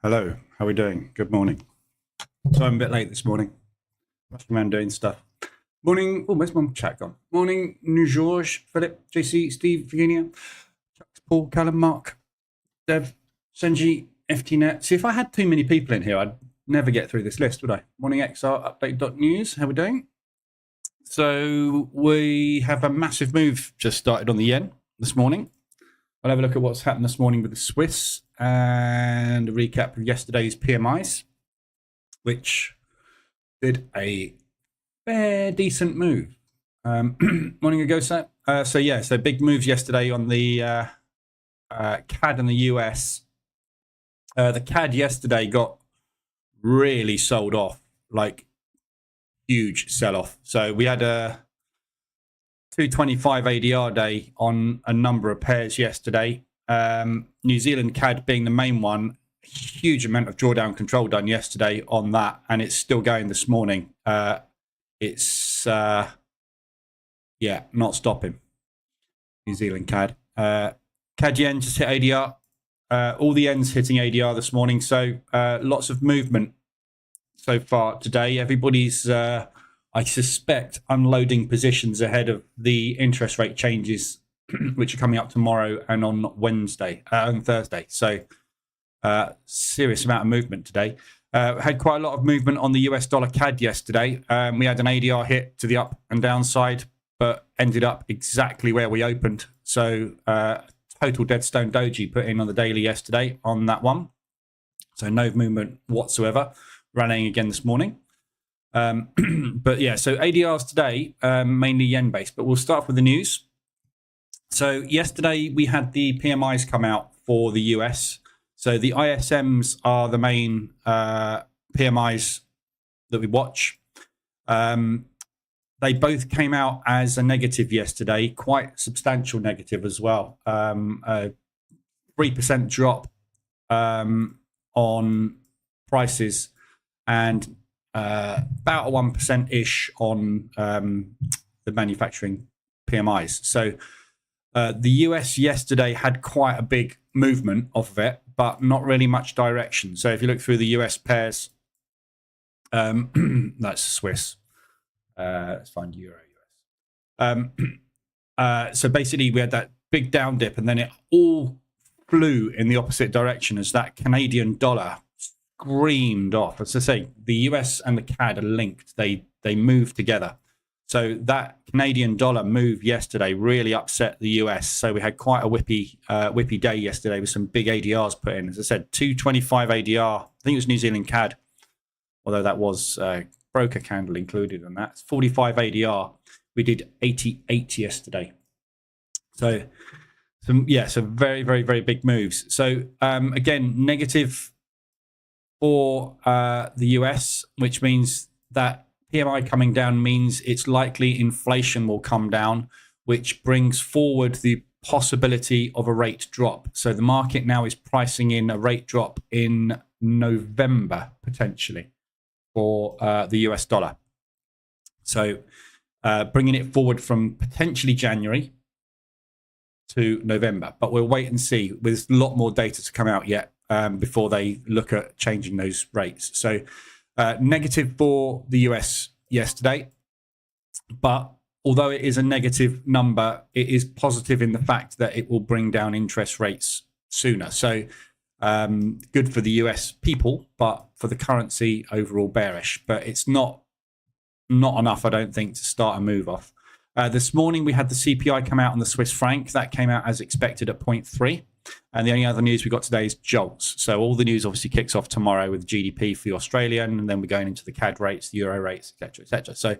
Hello, how are we doing? Good morning. So I'm a bit late this morning. Rushing around doing stuff. Morning. Oh, where's my chat gone? Morning, New George, Philip, JC, Steve, Virginia, Chuck, Paul, Callum, Mark, Dev, Senji, FTNet. See, if I had too many people in here, I'd never get through this list, would I? Morning, XR, update.news. How are we doing? So we have a massive move just started on the yen this morning. I'll have a look at what's happened this morning with the Swiss and a recap of yesterday's PMIs, which did a fair decent move. Morning ago, so big moves yesterday on the CAD and the US. The CAD yesterday got really sold off, like huge sell-off. So we had a 225 ADR day on a number of pairs yesterday. New Zealand CAD being the main one, huge amount of drawdown control done yesterday on that, and it's still going this morning. It's not stopping. New Zealand CAD. CAD yen just hit ADR. All the yens hitting ADR this morning, so lots of movement so far today. Everybody's I suspect unloading positions ahead of the interest rate changes, which are coming up tomorrow and on Thursday. So serious amount of movement today. Had quite a lot of movement on the US dollar CAD yesterday. We had an ADR hit to the up and downside, but ended up exactly where we opened. So total deadstone doji put in on the daily yesterday on that one. So no movement whatsoever. Running again this morning. But yeah, so ADRs today, mainly yen based, but we'll start off with the news. So yesterday we had the PMIs come out for the US. So the ISMs are the main PMIs that we watch. They both came out as a negative yesterday, quite substantial negative as well. A 3% drop on prices and about a 1%-ish on the manufacturing PMIs. So the US yesterday had quite a big movement off of it, but not really much direction. So if you look through the US pairs, that's Swiss. Let's find Euro US. So basically we had that big down dip and then it all flew in the opposite direction as that Canadian dollar screamed off. As I say, the US and the CAD are linked. They move together. So that Canadian dollar move yesterday really upset the US. So we had quite a whippy day yesterday with some big ADRs put in. As I said, 225 ADR. I think it was New Zealand CAD, although that was broker candle included in that. It's 45 ADR. We did 88 yesterday. So some very, very, very big moves. So again, negative for the US, which means that PMI coming down means it's likely inflation will come down, which brings forward the possibility of a rate drop. So the market now is pricing in a rate drop in November, potentially, for the US dollar. So bringing it forward from potentially January to November. But we'll wait and see. There's a lot more data to come out yet before they look at changing those rates. So negative for the US yesterday, but although it is a negative number, it is positive in the fact that it will bring down interest rates sooner. So good for the US people, but for the currency overall bearish. But it's not enough, I don't think, to start a move off. This morning we had the CPI come out on the Swiss franc. That came out as expected at 0.3. And the only other news we got today is jolts. So all the news obviously kicks off tomorrow with GDP for the Australian, and then we're going into the CAD rates, the Euro rates, etc., etc. So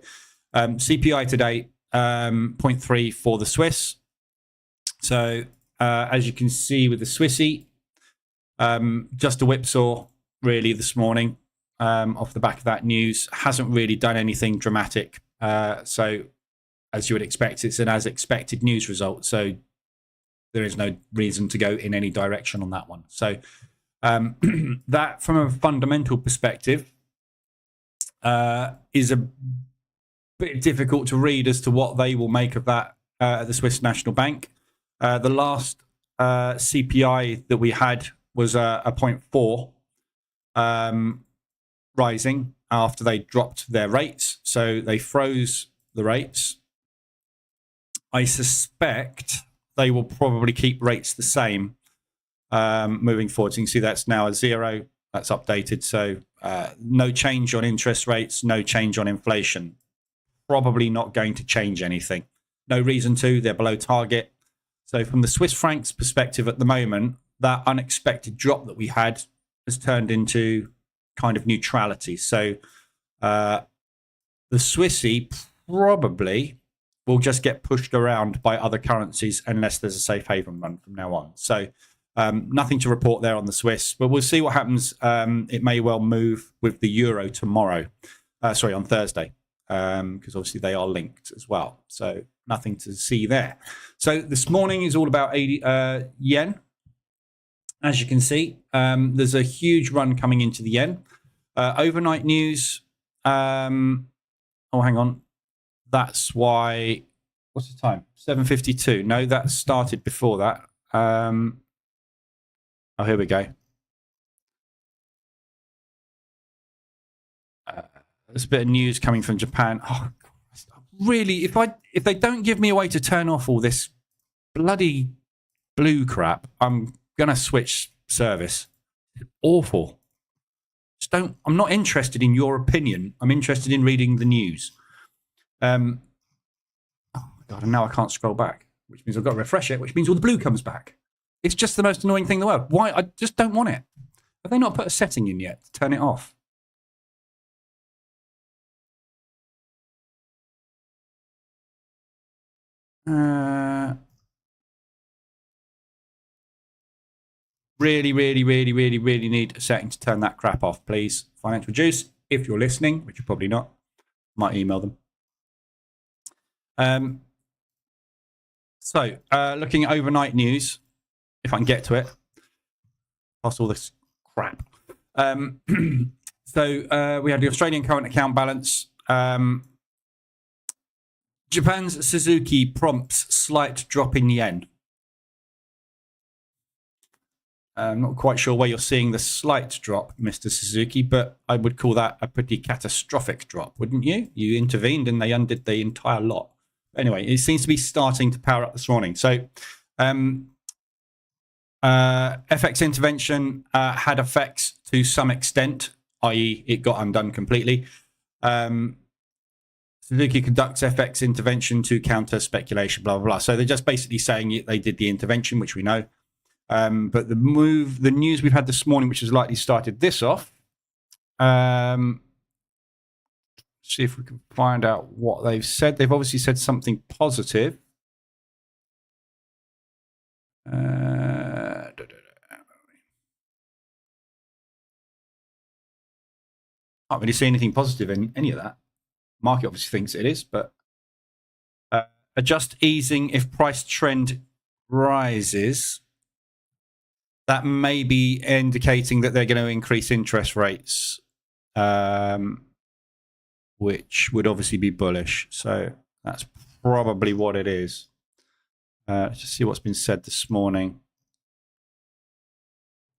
CPI today, 0.3 for the Swiss. So as you can see with the Swissy, just a whipsaw really this morning off the back of that news. Hasn't really done anything dramatic. So as you would expect, it's an as expected news result. So there is no reason to go in any direction on that one. So that, from a fundamental perspective, is a bit difficult to read as to what they will make of that at the Swiss National Bank. The last CPI that we had was a 0.4. rising after they dropped their rates. So they froze the rates. I suspect they will probably keep rates the same moving forward. So you can see that's now a 0. That's updated. So no change on interest rates, no change on inflation. Probably not going to change anything. No reason to. They're below target. So from the Swiss franc's perspective at the moment, that unexpected drop that we had has turned into kind of neutrality. So the Swissy probably will just get pushed around by other currencies unless there's a safe haven run from now on. So nothing to report there on the Swiss, but we'll see what happens. It may well move with the euro tomorrow. On Thursday, because obviously they are linked as well. So nothing to see there. So this morning is all about yen. As you can see, there's a huge run coming into the yen. Overnight news. Hang on. That's why. What's the time? 7:52. No, that started before that. Here we go. There's a bit of news coming from Japan. Oh, really? If they don't give me a way to turn off all this bloody blue crap, I'm gonna switch service. Awful. I'm not interested in your opinion. I'm interested in reading the news. Oh my God, and now I can't scroll back, which means I've got to refresh it, which means all the blue comes back. It's just the most annoying thing in the world. Why? I just don't want it. Have they not put a setting in yet to turn it off? Really need a setting to turn that crap off, please. Financial Juice, if you're listening, which you're probably not, might email them. Looking at overnight news, if I can get to it, past all this crap. We had the Australian current account balance. Japan's Suzuki prompts slight drop in yen. I'm not quite sure where you're seeing the slight drop, Mr. Suzuki, but I would call that a pretty catastrophic drop, wouldn't you? You intervened and they undid the entire lot. Anyway, it seems to be starting to power up this morning. So FX intervention had effects to some extent, i.e. it got undone completely. Suzuki conducts FX intervention to counter speculation, blah, blah, blah. So they're just basically saying they did the intervention, which we know. But the news we've had this morning, which has likely started this off, see if we can find out what they've said. They've obviously said something positive. Can't really see anything positive in any of that. Market obviously thinks it is, but adjust easing if price trend rises. That may be indicating that they're going to increase interest rates, which would obviously be bullish. So that's probably what it is. Let's just see what's been said this morning.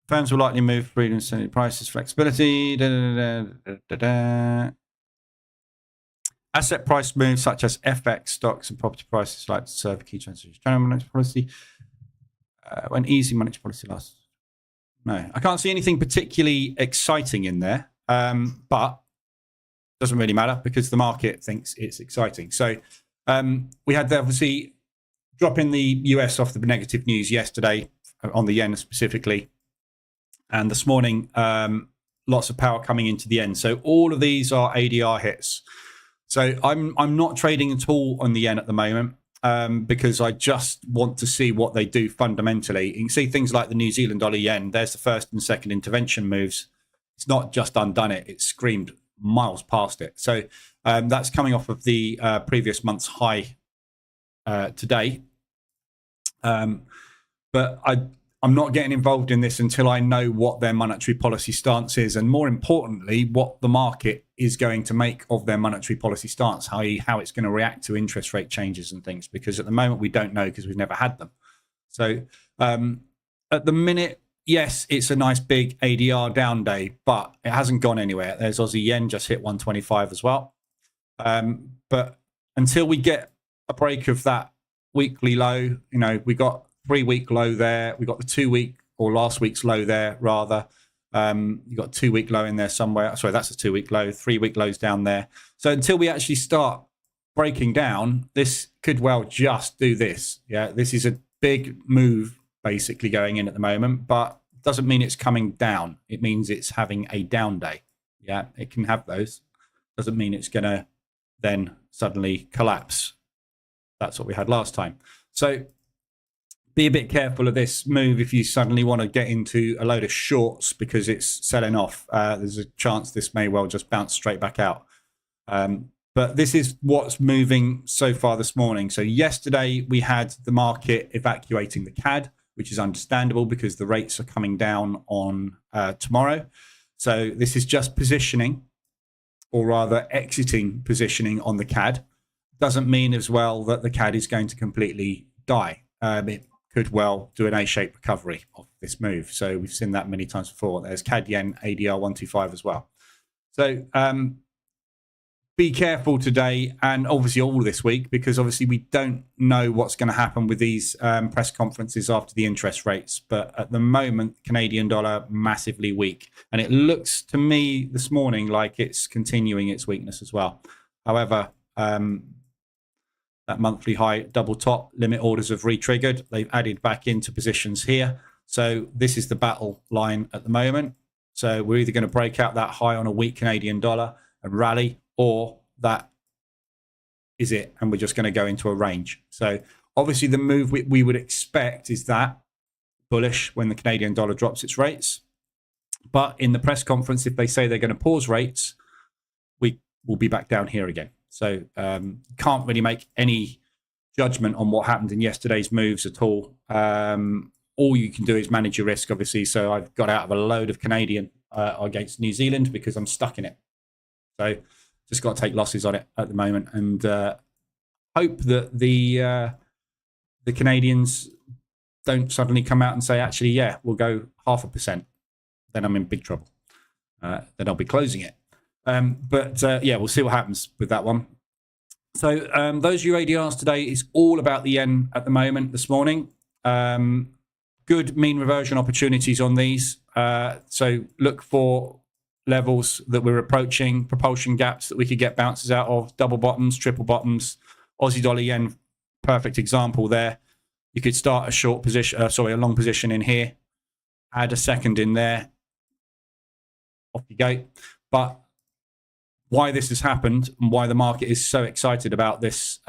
Firms will likely move freedom incentive prices, flexibility. Asset price moves such as FX, stocks, and property prices like to serve a key transition monetary policy. When easy monetary policy lasts. No, I can't see anything particularly exciting in there, but doesn't really matter because the market thinks it's exciting. So we had the obviously drop in the US off the negative news yesterday on the yen specifically, and this morning lots of power coming into the yen. So all of these are ADR hits. So I'm not trading at all on the yen at the moment. Because I just want to see what they do fundamentally. You can see things like the New Zealand dollar yen. There's the first and second intervention moves. It's not just undone it. It's screamed miles past it. So that's coming off of the previous month's high today. But I'm not getting involved in this until I know what their monetary policy stance is, and more importantly, what the market is going to make of their monetary policy stance, how it's going to react to interest rate changes and things, because at the moment we don't know because we've never had them. So at the minute, yes, it's a nice big ADR down day, but it hasn't gone anywhere. There's Aussie yen just hit 125 as well. But until we get a break of that weekly low, we got 3-week low there. We got the 2-week or last week's low there, rather. You got 2-week low in there somewhere. Sorry, that's a 2-week low. 3-week lows down there. So until we actually start breaking down, this could well just do this. Yeah, this is a big move basically going in at the moment, but doesn't mean it's coming down. It means it's having a down day. Yeah, it can have those. Doesn't mean it's going to then suddenly collapse. That's what we had last time. So be a bit careful of this move if you suddenly want to get into a load of shorts because it's selling off. There's a chance this may well just bounce straight back out. But this is what's moving so far this morning. So yesterday we had the market evacuating the CAD, which is understandable because the rates are coming down on tomorrow. So this is just positioning, or rather exiting positioning on the CAD. Doesn't mean as well that the CAD is going to completely die. It could well do an A-shaped recovery of this move. So we've seen that many times before. There's CAD yen ADR 125 as well. So be careful today and obviously all this week, because obviously we don't know what's going to happen with these press conferences after the interest rates. But at the moment, Canadian dollar massively weak. And it looks to me this morning like it's continuing its weakness as well. However, that monthly high double top limit orders have re-triggered. They've added back into positions here. So this is the battle line at the moment. So we're either going to break out that high on a weak Canadian dollar and rally, or that is it, and we're just going to go into a range. So obviously the move we would expect is that bullish when the Canadian dollar drops its rates. But in the press conference, if they say they're going to pause rates, we will be back down here again. So can't really make any judgment on what happened in yesterday's moves at all. All you can do is manage your risk, obviously. So I've got out of a load of Canadian against New Zealand because I'm stuck in it. So just got to take losses on it at the moment and hope that the Canadians don't suddenly come out and say, actually, yeah, we'll go 0.5%. Then I'm in big trouble. Then I'll be closing it. But yeah, we'll see what happens with that one. So those are your ADRs today. It's all about the yen at the moment this morning. Good mean reversion opportunities on these. So look for levels that we're approaching, propulsion gaps that we could get bounces out of, double bottoms, triple bottoms. Aussie dollar yen, perfect example there. You could start a short position, a long position in here, add a second in there, off you go. But why this has happened and why the market is so excited about this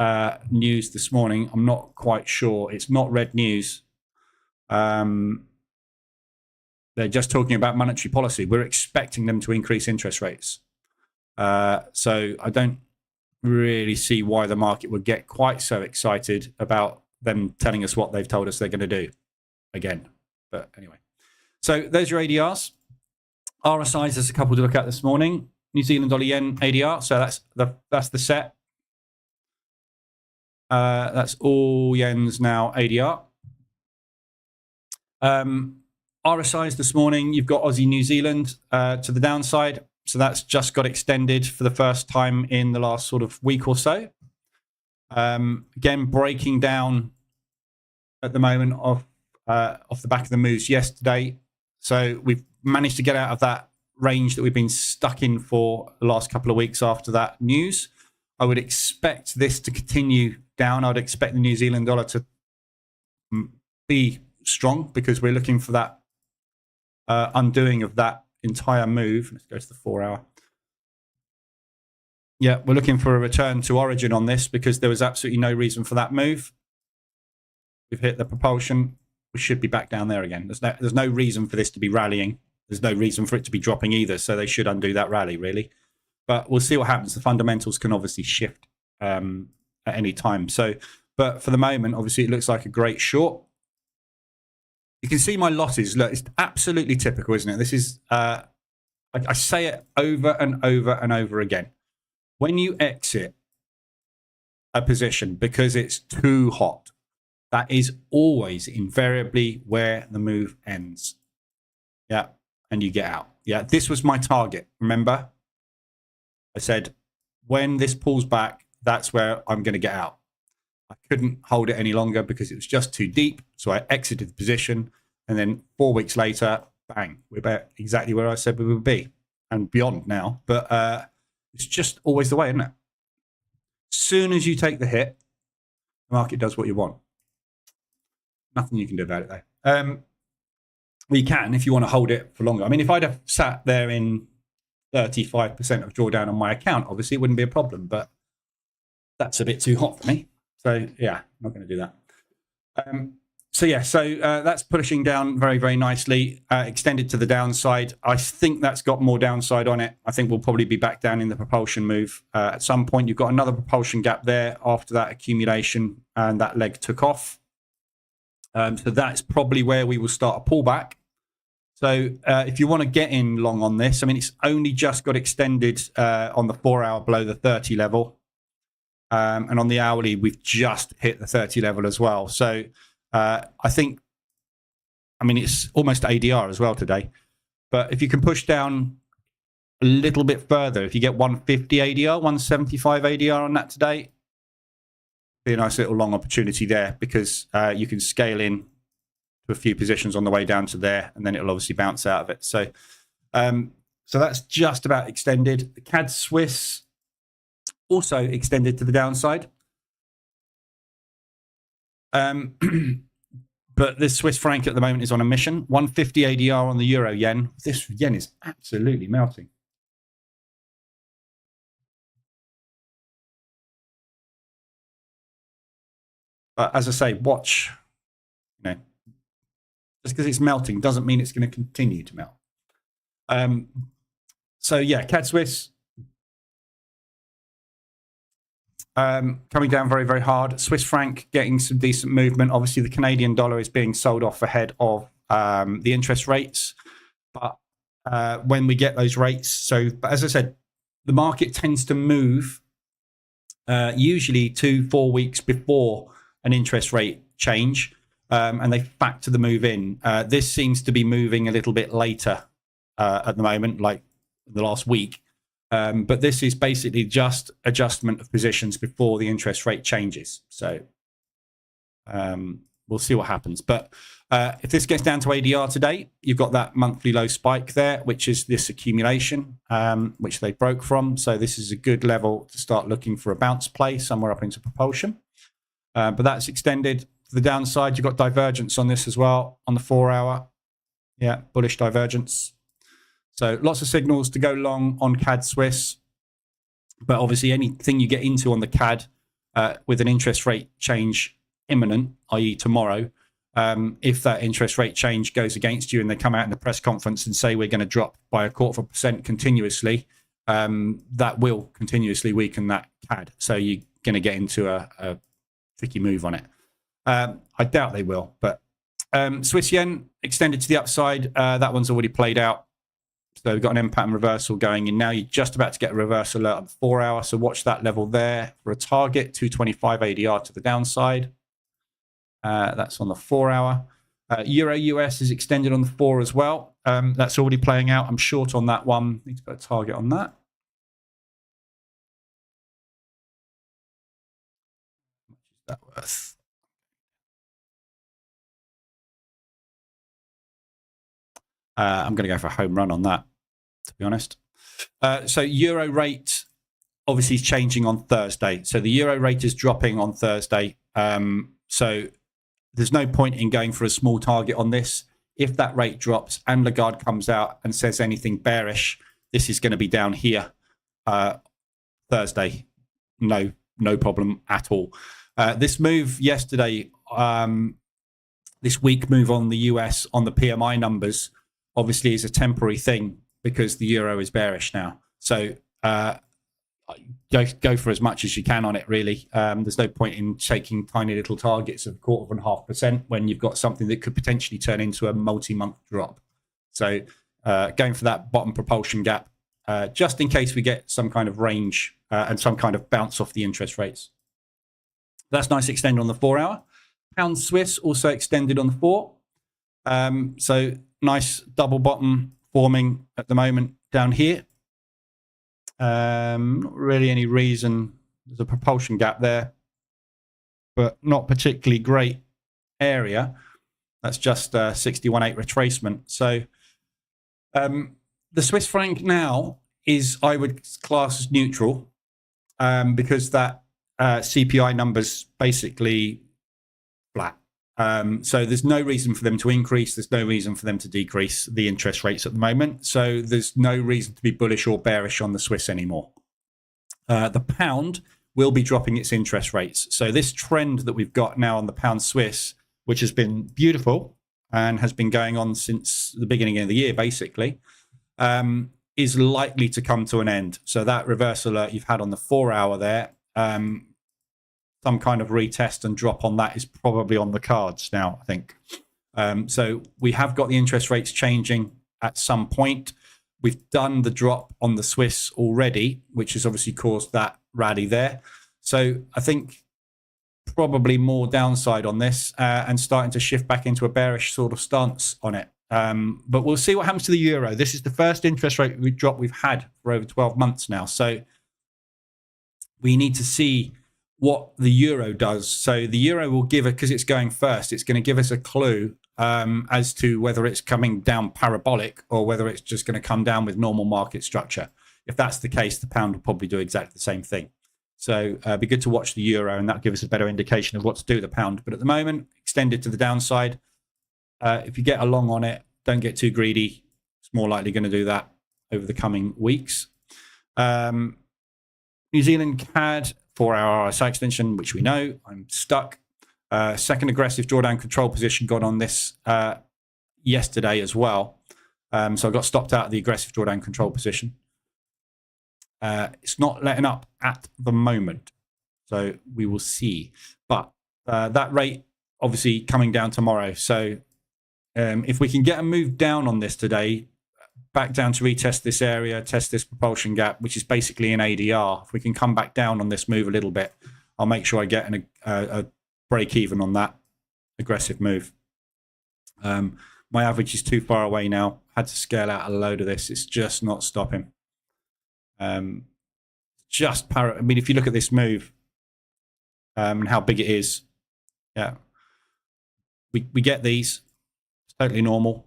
news this morning, I'm not quite sure. It's not red news. They're just talking about monetary policy. We're expecting them to increase interest rates. So I don't really see why the market would get quite so excited about them telling us what they've told us they're going to do again. But anyway, so there's your ADRs. RSIs, there's a couple to look at this morning. New Zealand dollar yen ADR. So that's the set. That's all yens now ADR. RSIs this morning, you've got Aussie New Zealand to the downside. So that's just got extended for the first time in the last sort of week or so. Again, breaking down at the moment off the back of the moves yesterday. So we've managed to get out of that range that we've been stuck in for the last couple of weeks after that news. I would expect this to continue down. I'd expect the New Zealand dollar to be strong because we're looking for that undoing of that entire move. Let's go to the 4-hour. Yeah, we're looking for a return to origin on this because there was absolutely no reason for that move. We've hit the propulsion. We should be back down there again. There's no reason for this to be rallying. There's no reason for it to be dropping either. So they should undo that rally, really. But we'll see what happens. The fundamentals can obviously shift at any time. So, but for the moment, obviously, it looks like a great short. You can see my losses. Look, it's absolutely typical, isn't it? This is, I say it over and over and over again. When you exit a position because it's too hot, that is always invariably where the move ends. Yeah, and you get out. Yeah, this was my target. Remember, I said when this pulls back, that's where I'm going to get out. I couldn't hold it any longer because it was just too deep. So I exited the position. And then 4 weeks later, bang, we're about exactly where I said we would be and beyond now. But it's just always the way, isn't it? As soon as you take the hit, the market does what you want. Nothing you can do about it, though. Well, you can if you want to hold it for longer. I mean, if I'd have sat there in 35% of drawdown on my account, obviously it wouldn't be a problem. But that's a bit too hot for me. So, yeah, I'm not going to do that. So that's pushing down very, very nicely, extended to the downside. I think that's got more downside on it. I think we'll probably be back down in the propulsion move. At some point, you've got another propulsion gap there after that accumulation, and that leg took off. So that's probably where we will start a pullback. So if you want to get in long on this, I mean, it's only just got extended on the 4 hour below the 30 level. And on the hourly, we've just hit the 30 level as well. So I think, I mean, it's almost ADR as well today. But if you can push down a little bit further, if you get 150 ADR, 175 ADR on that today, be a nice little long opportunity there because you can scale in to a few positions on the way down to there, and then it'll obviously bounce out of it. So, so that's just about extended. The CAD Swiss also extended to the downside. But this Swiss franc at the moment is on a mission. 150 ADR on the euro yen. This yen is absolutely melting. But as I say, watch. You know, just because it's melting doesn't mean it's going to continue to melt. So yeah, CAD Swiss coming down very, very hard. Swiss franc getting some decent movement. Obviously, the Canadian dollar is being sold off ahead of the interest rates. But when we get those rates, so but as I said, the market tends to move usually 2-4 weeks before an interest rate change, and they factor the move in. This seems to be moving a little bit later at the moment, like the last week. But this is basically just adjustment of positions before the interest rate changes. So we'll see what happens. But if this gets down to ADR today, you've got that monthly low spike there, which is this accumulation, which they broke from. So this is a good level to start looking for a bounce play somewhere up into propulsion. But that's extended to the downside. You've got divergence on this as well on the 4 hour. Yeah, bullish divergence. So lots of signals to go long on CAD Swiss. But obviously anything you get into on the CAD with an interest rate change imminent, i.e. tomorrow, if that interest rate change goes against you and they come out in the press conference and say we're going to drop by 0.25% continuously, that will continuously weaken that CAD. So you're going to get into a tricky move on it. I doubt they will, but Swiss yen extended to the upside. That one's already played out. So we've got an M pattern reversal going in now. You're just about to get a reverse alert on the 4 hour. So watch that level there for a target, 225 ADR to the downside. That's on the 4 hour. Euro US is extended on the 4 as well. That's already playing out. I'm short on that one. Need to put a target on that. How much is that worth? I'm going to go for a home run on that, to be honest. So euro rate obviously is changing on Thursday. So the euro rate is dropping on Thursday. So there's no point in going for a small target on this. If that rate drops and Lagarde comes out and says anything bearish, this is going to be down here Thursday. No problem at all. This move yesterday, this weak move on the US on the PMI numbers, obviously is a temporary thing because the euro is bearish now. So go for as much as you can on it, really. There's no point in taking tiny little targets of 0.25% when you've got something that could potentially turn into a multi-month drop. So going for that bottom propulsion gap, just in case we get some kind of range and some kind of bounce off the interest rates. That's nice extend on the 4 hour. Pound Swiss also extended on the 4. So nice double bottom forming at the moment down here. Not really any reason. There's a propulsion gap there, but not particularly great area. That's just 61.8 retracement. So the Swiss franc now is, I would class as neutral, because that CPI number's basically flat. So there's no reason for them to increase. There's no reason for them to decrease the interest rates at the moment. So there's no reason to be bullish or bearish on the Swiss anymore. The pound will be dropping its interest rates. So this trend that we've got now on the pound Swiss, which has been beautiful and has been going on since the beginning of the year, basically, is likely to come to an end. So that reverse alert you've had on the 4 hour there, some kind of retest and drop on that is probably on the cards now, I think. So we have got the interest rates changing at some point. We've done the drop on the Swiss already, which has obviously caused that rally there. So I think probably more downside on this, and starting to shift back into a bearish sort of stance on it. But we'll see what happens to the euro. This is the first interest rate drop we've had for over 12 months now. So we need to see what the euro does. So the euro will give it, because it's going first, it's going to give us a clue as to whether it's coming down parabolic or whether it's just going to come down with normal market structure. If that's the case, the pound will probably do exactly the same thing. So it'd be good to watch the euro, and that'll give us a better indication of what to do with the pound. But at the moment, extended to the downside. If you get along on it, don't get too greedy. It's more likely going to do that over the coming weeks. New Zealand CAD, 4 hour RSI extension, which we know. I'm stuck. Second aggressive drawdown control position got on this yesterday as well. So I got stopped out of the aggressive drawdown control position. It's not letting up at the moment, so we will see. But that rate obviously coming down tomorrow. So if we can get a move down on this today, back down to retest this area, test this propulsion gap, which is basically an ADR. If we can come back down on this move a little bit, I'll make sure I get a break even on that aggressive move. My average is too far away now. Had to scale out a load of this. It's just not stopping. I mean, if you look at this move and how big it is, yeah, we get these. It's totally normal.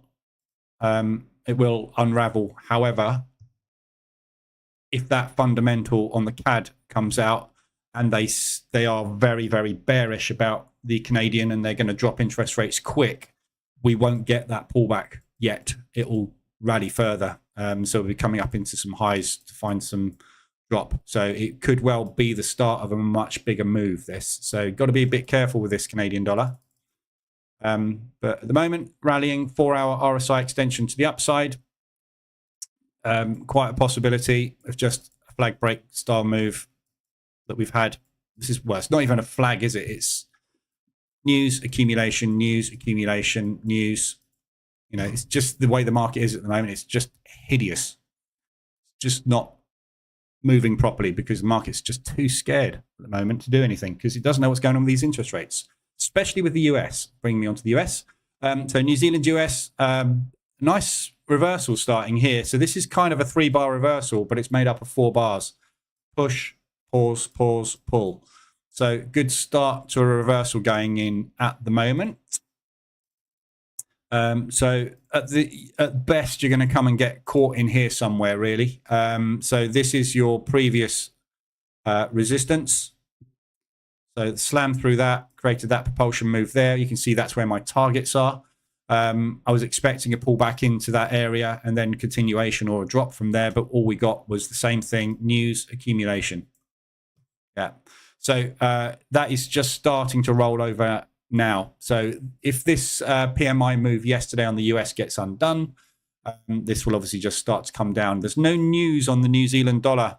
It will unravel. However, if that fundamental on the CAD comes out and they are very, very bearish about the Canadian and they're going to drop interest rates quick, we won't get that pullback yet. It will rally further. So we'll be coming up into some highs to find some drop. So it could well be the start of a much bigger move, this. So got to be a bit careful with this Canadian dollar. But at the moment, rallying, 4 hour RSI extension to the upside. Quite a possibility of just a flag break style move that we've had. This is, well, it's not even a flag, is it? It's news accumulation, news accumulation, news. You know, it's just the way the market is at the moment. It's just hideous. It's just not moving properly because the market's just too scared at the moment to do anything because it doesn't know what's going on with these interest rates, especially with the US. Bring me on to the US. So New Zealand, US, nice reversal starting here. So this is kind of a 3-bar reversal, but it's made up of 4 bars. Push, pause, pause, pull. So good start to a reversal going in at the moment. So at best, you're going to come and get caught in here somewhere, really. So this is your previous resistance. So slam through that, created that propulsion move there. You can see that's where my targets are. I was expecting a pullback into that area and then continuation or a drop from there, but all we got was the same thing, news accumulation. Yeah. So that is just starting to roll over now. So if this PMI move yesterday on the US gets undone, this will obviously just start to come down. There's no news on the New Zealand dollar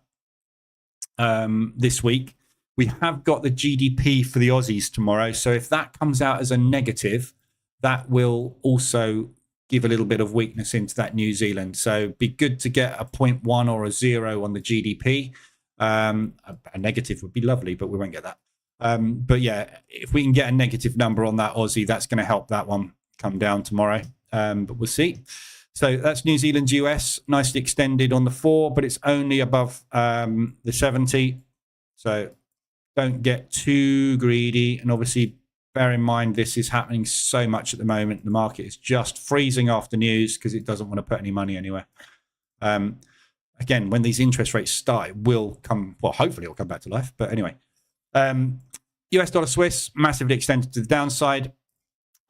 this week. We have got the GDP for the Aussies tomorrow. So if that comes out as a negative, that will also give a little bit of weakness into that New Zealand. So be good to get a 0.1 or a 0 on the GDP. A negative would be lovely, but we won't get that. But yeah, if we can get a negative number on that Aussie, that's going to help that one. come down tomorrow, but we'll see. So that's New Zealand US, nicely extended on the 4, but it's only above the 70. So don't get too greedy. And obviously, bear in mind, this is happening so much at the moment. The market is just freezing after news because it doesn't want to put any money anywhere. Again, when these interest rates start, it will come, well, hopefully it'll come back to life. But anyway, US dollar Swiss, massively extended to the downside.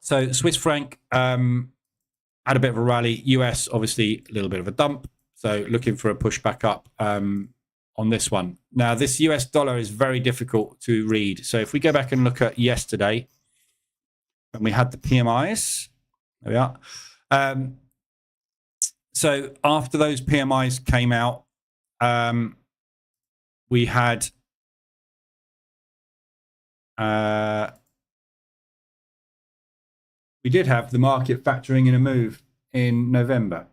So Swiss franc had a bit of a rally. US, obviously, a little bit of a dump. So looking for a push back up on this one. Now, this US dollar is very difficult to read. So if we go back and look at yesterday, when we had the PMIs, there we are. So after those PMIs came out, we had we did have the market factoring in a move in November.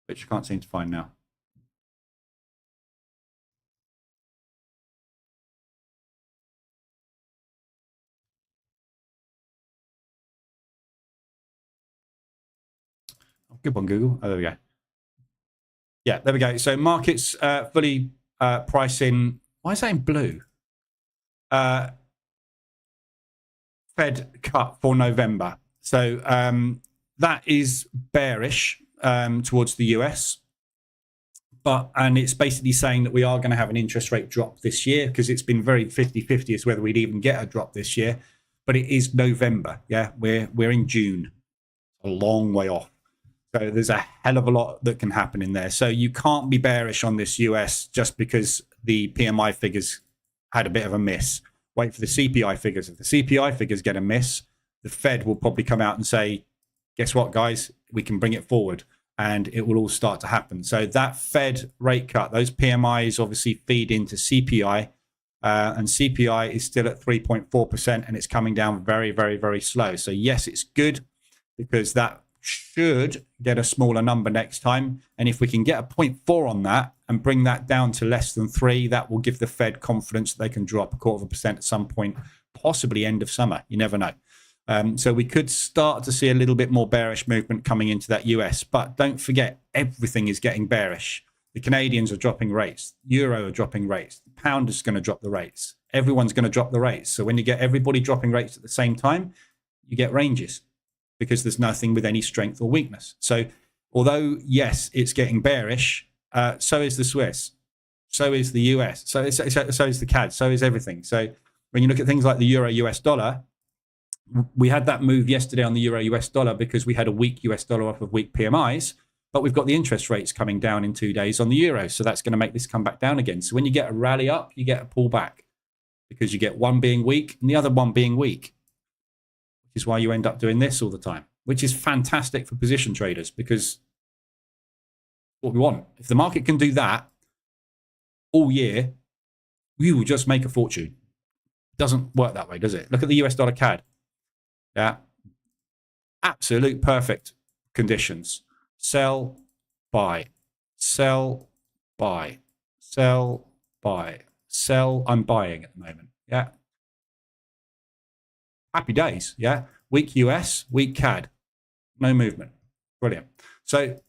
Which I can't seem to find now. Good one, Google. Oh, there we go. Yeah, there we go. So markets fully pricing. Why is that in blue? Fed cut for November. So that is bearish towards the US. And it's basically saying that we are going to have an interest rate drop this year because it's been very 50-50 as whether we'd even get a drop this year. But it is November. Yeah, we're in June. A long way off. So there's a hell of a lot that can happen in there. So you can't be bearish on this US just because the PMI figures had a bit of a miss. Wait for the CPI figures. If the CPI figures get a miss, the Fed will probably come out and say, guess what, guys? We can bring it forward. And it will all start to happen. So that Fed rate cut, those PMIs obviously feed into CPI. And CPI is still at 3.4%, and it's coming down very, very, very slow. So yes, it's good because that should get a smaller number next time. And if we can get a 0.4 on that and bring that down to less than 3, that will give the Fed confidence that they can drop 0.25% at some point, possibly end of summer. You never know. So we could start to see a little bit more bearish movement coming into that US. But don't forget, everything is getting bearish. The Canadians are dropping rates. Euro are dropping rates. The pound is going to drop the rates. Everyone's going to drop the rates. So when you get everybody dropping rates at the same time, you get ranges because there's nothing with any strength or weakness. So although, yes, it's getting bearish, so is the Swiss. So is the US. So is the CAD. So is everything. So when you look at things like the Euro US dollar, we had that move yesterday on the Euro US dollar because we had a weak US dollar off of weak PMIs, but we've got the interest rates coming down in 2 days on the euro. So that's going to make this come back down again. So when you get a rally up, you get a pullback because you get one being weak and the other one being weak, which is why you end up doing this all the time, which is fantastic for position traders because what we want, if the market can do that all year, we will just make a fortune. It doesn't work that way, does it? Look at the US dollar CAD. Yeah, absolute perfect conditions. Sell, buy, sell, buy, sell, buy, sell. I'm buying at the moment. Yeah. Happy days. Yeah. Weak US, weak CAD. No movement. Brilliant. So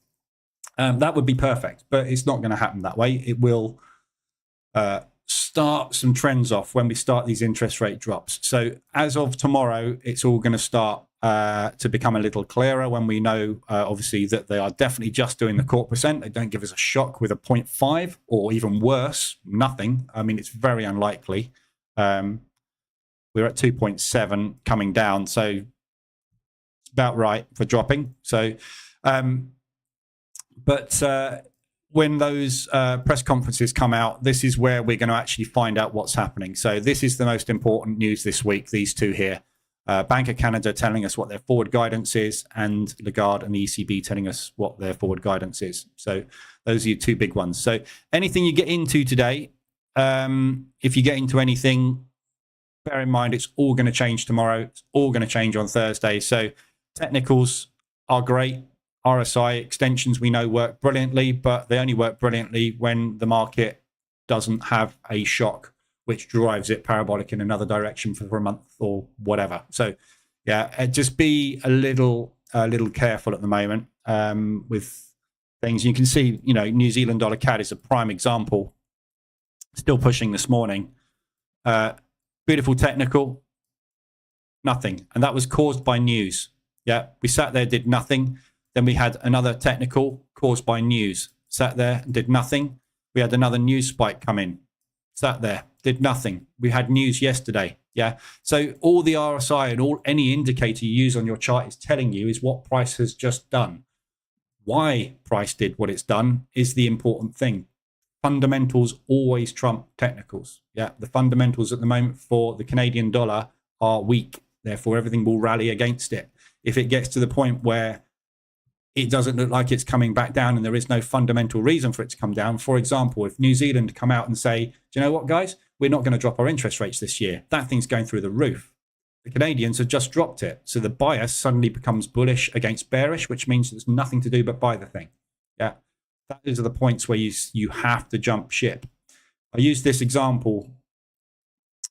that would be perfect, but it's not going to happen that way. It will start some trends off when we start these interest rate drops. So as of tomorrow, it's all going to start to become a little clearer when we know, obviously, that they are definitely just doing the 0.25%. They don't give us a shock with a 0.5 or even worse, nothing. I mean, it's very unlikely. We're at 2.7 coming down, so it's about right for dropping. So, when those press conferences come out, this is where we're going to actually find out what's happening. So this is the most important news this week, these two here. Bank of Canada telling us what their forward guidance is, and Lagarde and the ECB telling us what their forward guidance is. So those are your two big ones. So anything you get into today, if you get into anything, bear in mind it's all going to change tomorrow. It's all going to change on Thursday. So technicals are great. RSI extensions we know work brilliantly, but they only work brilliantly when the market doesn't have a shock which drives it parabolic in another direction for a month or whatever. So yeah, just be a little careful at the moment with things. You can see, you know, New Zealand dollar CAD is a prime example, still pushing this morning. Beautiful technical, nothing, and that was caused by news. Yeah, we sat there, did nothing. Then we had another technical caused by news, sat there and did nothing. We had another news spike come in, sat there, did nothing. We had news yesterday. Yeah, so all the RSI and any indicator you use on your chart is telling you is what price has just done. Why price did what it's done is the important thing. Fundamentals always trump technicals. Yeah, the fundamentals at the moment for the Canadian dollar are weak. Therefore, everything will rally against it. If it gets to the point where it doesn't look like it's coming back down and there is no fundamental reason for it to come down, for example, if New Zealand come out and say, do you know what, guys, we're not going to drop our interest rates this year, that thing's going through the roof. The Canadians have just dropped it. So the bias suddenly becomes bullish against bearish, which means there's nothing to do but buy the thing. Yeah, those are the points where you have to jump ship. I used this example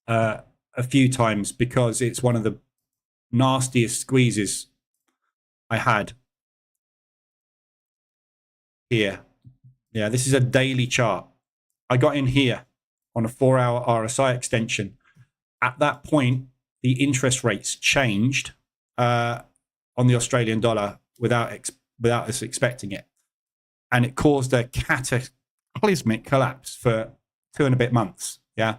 a few times because it's one of the nastiest squeezes I had here. Yeah, this is a daily chart. I got in here on a 4-hour RSI extension. At that point, the interest rates changed on the Australian dollar without us expecting it. And it caused a cataclysmic collapse for 2 and a bit months. Yeah,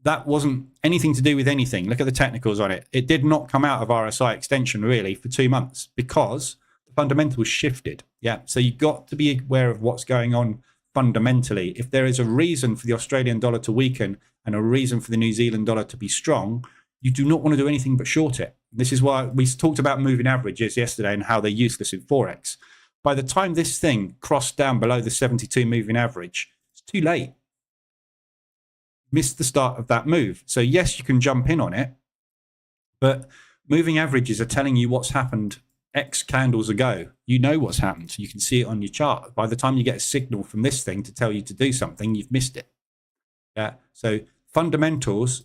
that wasn't anything to do with anything. Look at the technicals on it. It did not come out of RSI extension really for 2 months because the fundamentals shifted. Yeah, so you've got to be aware of what's going on fundamentally. If there is a reason for the Australian dollar to weaken and a reason for the New Zealand dollar to be strong, you do not want to do anything but short it. This is why we talked about moving averages yesterday and how they're useless in Forex. By the time this thing crossed down below the 72 moving average, it's too late. Missed the start of that move. So yes, you can jump in on it, but moving averages are telling you what's happened X candles ago. You know what's happened. You can see it on your chart. By the time you get a signal from this thing to tell you to do something, you've missed it. Yeah. So fundamentals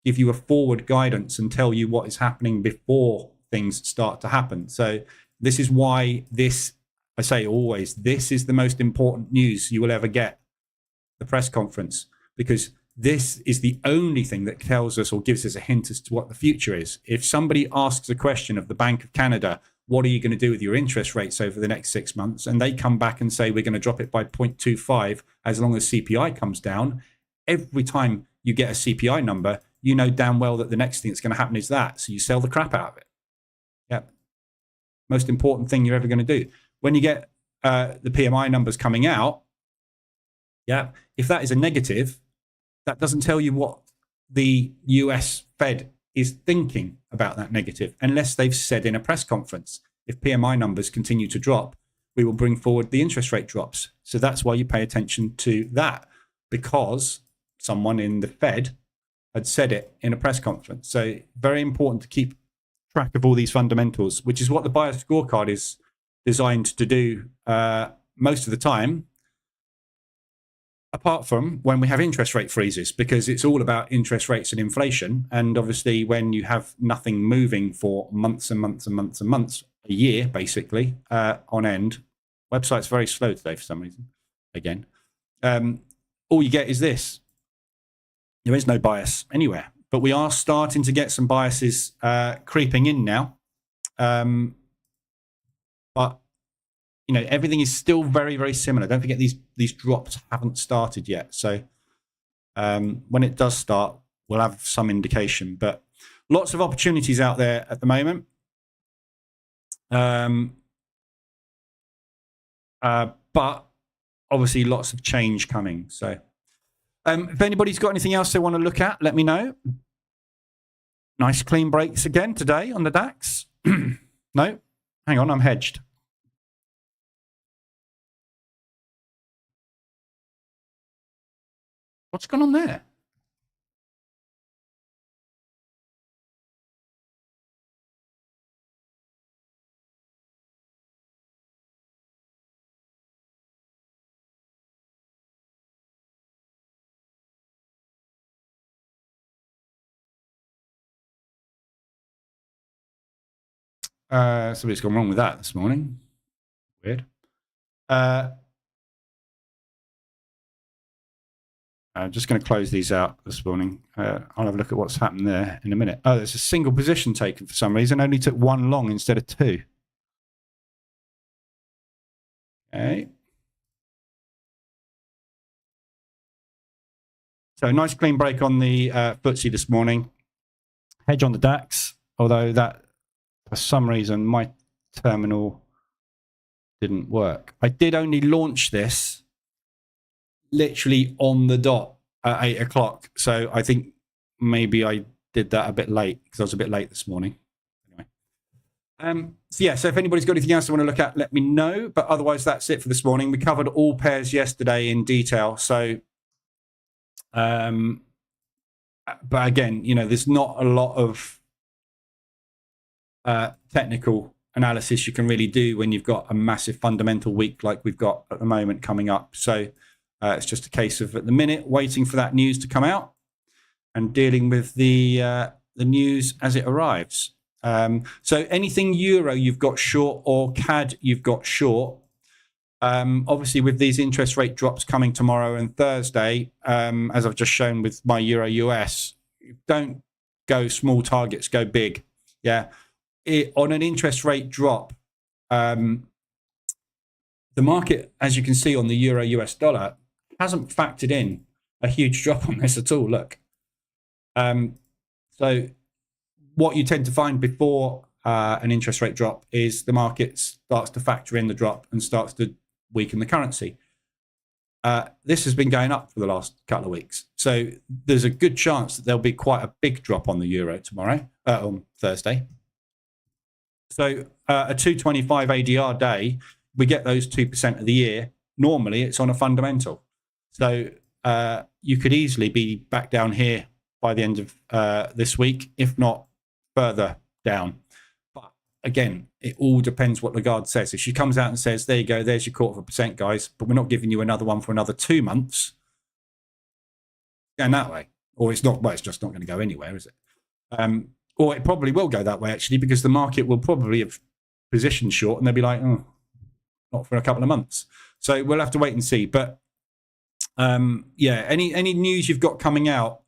give you a forward guidance and tell you what is happening before things start to happen. So this is why this, I say always, this is the most important news you will ever get, the press conference, because this is the only thing that tells us or gives us a hint as to what the future is. If somebody asks a question of the Bank of Canada, what are you going to do with your interest rates over the next 6 months? And they come back and say, we're going to drop it by 0.25 as long as CPI comes down. Every time you get a CPI number, you know damn well that the next thing that's going to happen is that. So you sell the crap out of it. Yeah. Most important thing you're ever going to do. When you get the PMI numbers coming out, yeah, if that is a negative, that doesn't tell you what the US Fed is thinking about that negative, unless they've said in a press conference, if PMI numbers continue to drop, we will bring forward the interest rate drops. So that's why you pay attention to that, because someone in the Fed had said it in a press conference. So very important to keep track of all these fundamentals, which is what the bias scorecard is designed to do most of the time, apart from when we have interest rate freezes, because it's all about interest rates and inflation. And obviously when you have nothing moving for months and months and months and months, a year basically on end, website's very slow today for some reason, again, all you get is this. There is no bias anywhere, but we are starting to get some biases creeping in now. But you know, everything is still very, very similar. Don't forget these drops haven't started yet. So when it does start, we'll have some indication. But lots of opportunities out there at the moment. But obviously lots of change coming. So if anybody's got anything else they want to look at, let me know. Nice clean breaks again today on the DAX. No, hang on, I'm hedged. What's going on there? Something's gone wrong with that this morning. Weird. I'm just going to close these out this morning. I'll have a look at what's happened there in a minute. Oh, there's a single position taken for some reason. Only took one long instead of two. Okay. So nice clean break on the FTSE this morning. Hedge on the DAX, although that, for some reason, my terminal didn't work. I did only launch this literally on the dot at 8 o'clock. So I think maybe I did that a bit late because I was a bit late this morning. Anyway. So if anybody's got anything else they want to look at, let me know. But otherwise, that's it for this morning. We covered all pairs yesterday in detail. So, but again, there's not a lot of technical analysis you can really do when you've got a massive fundamental week like we've got at the moment coming up. So it's just a case of, at the minute, waiting for that news to come out and dealing with the news as it arrives. So anything euro you've got short, or CAD you've got short. Obviously, with these interest rate drops coming tomorrow and Thursday, as I've just shown with my euro US, don't go small targets, go big. Yeah. On an interest rate drop, the market, as you can see on the euro US dollar, hasn't factored in a huge drop on this at all. Look. So what you tend to find before an interest rate drop is the market starts to factor in the drop and starts to weaken the currency. This has been going up for the last couple of weeks. So there's a good chance that there'll be quite a big drop on the euro tomorrow, on Thursday. So a 225 ADR day, we get those 2% of the year. Normally, it's on a fundamental. So you could easily be back down here by the end of this week, if not further down. But again, it all depends what Lagarde says. If she comes out and says, there you go, there's your 0.25%, guys, but we're not giving you another one for another 2 months, going that way. Or it's not, well, it's just not going to go anywhere, is it? Or it probably will go that way, actually, because the market will probably have positioned short and they'll be like, oh, not for a couple of months. So we'll have to wait and see. But yeah, any news you've got coming out,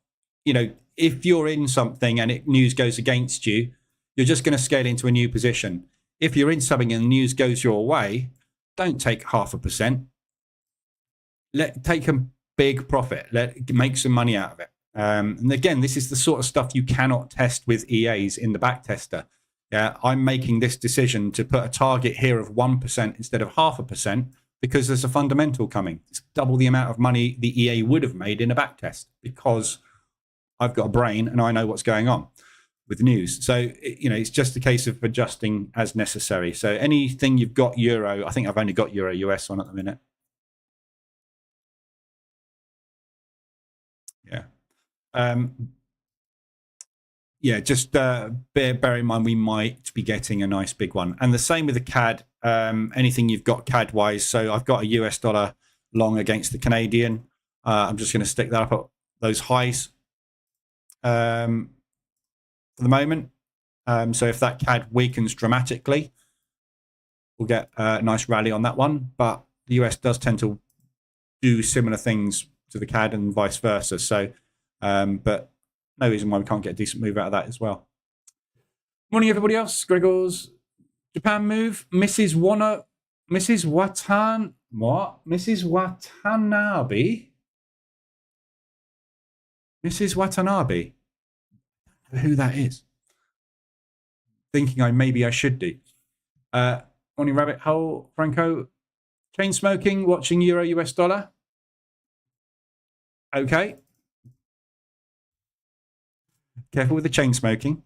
if you're in something and news goes against you, you're just going to scale into a new position. If you're in something and the news goes your way, don't take 0.5%. Take a big profit. Make some money out of it. And again, this is the sort of stuff you cannot test with EAs in the back tester. Yeah, I'm making this decision to put a target here of 1% instead of 0.5% because there's a fundamental coming. It's double the amount of money the EA would have made in a back test because I've got a brain and I know what's going on with news. So, it's just a case of adjusting as necessary. So anything you've got euro, I think I've only got euro US on at the minute. Yeah. Yeah, just bear in mind we might be getting a nice big one. And the same with the CAD, anything you've got CAD-wise. So I've got a US dollar long against the Canadian. I'm just going to stick that up at those highs for the moment. So if that CAD weakens dramatically, we'll get a nice rally on that one. But the US does tend to do similar things to the CAD and vice versa. So, but no reason why we can't get a decent move out of that as well. Morning, everybody else. Gregor's Japan move. Mrs. Watanabe. Mrs. Watanabe. Who that is? Thinking maybe I should do. Morning, Rabbit Hole. Franco. Chain smoking. Watching Euro US dollar. Okay. Careful with the chain smoking.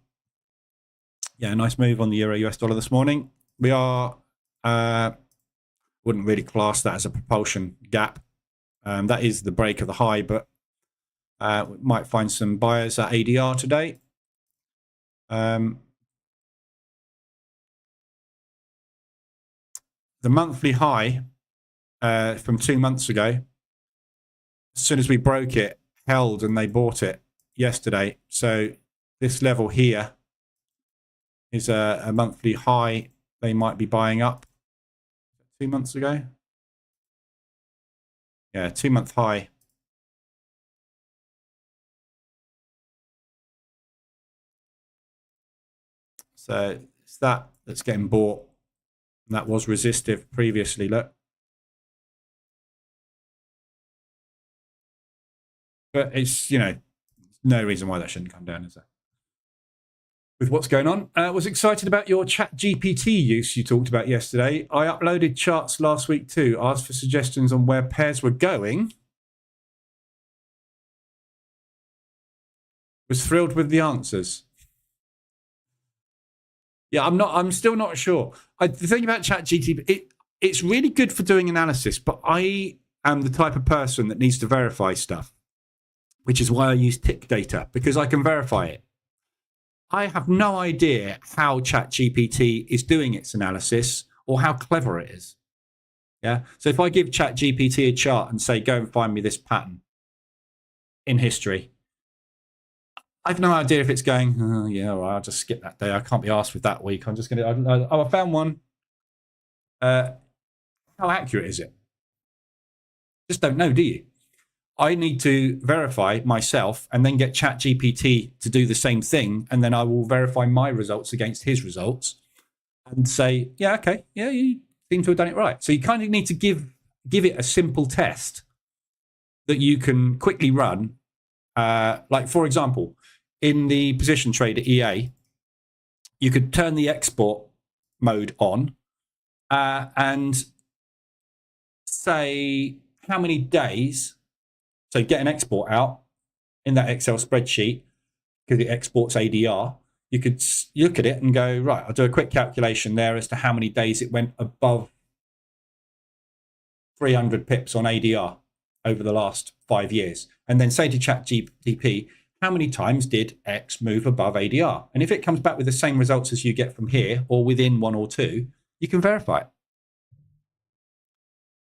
Yeah, nice move on the Euro US dollar this morning. We are, wouldn't really class that as a propulsion gap. That is the break of the high, but we might find some buyers at ADR today. The monthly high from 2 months ago, as soon as we broke it, held and they bought it yesterday. So this level here is a monthly high they might be buying up. 2 months ago. Yeah, 2-month high. So it's that's getting bought. That was resistive previously, look. But it's, no reason why that shouldn't come down, is there? With what's going on. Was excited about your chat GPT use you talked about yesterday. I uploaded charts last week too, asked for suggestions on where pairs were going. Was thrilled with the answers. Yeah, I'm still not sure. The thing about chat GPT, it's really good for doing analysis, but I am the type of person that needs to verify stuff, which is why I use tick data, because I can verify it. I have no idea how ChatGPT is doing its analysis or how clever it is. Yeah. So if I give ChatGPT a chart and say, go and find me this pattern in history, I have no idea if it's going, oh, yeah, all right, I'll just skip that day. I can't be asked with that week. I'm just going to, I found one. How accurate is it? Just don't know, do you? I need to verify myself and then get ChatGPT to do the same thing. And then I will verify my results against his results and say, yeah, okay, yeah, you seem to have done it right. So you kind of need to give it a simple test that you can quickly run. Like, for example, in the position trader EA, you could turn the export mode on and say how many days. So get an export out in that Excel spreadsheet because it exports ADR. You could look at it and go, right, I'll do a quick calculation there as to how many days it went above 300 pips on ADR over the last 5 years. And then say to ChatGPT, how many times did X move above ADR? And if it comes back with the same results as you get from here or within 1 or 2, you can verify it.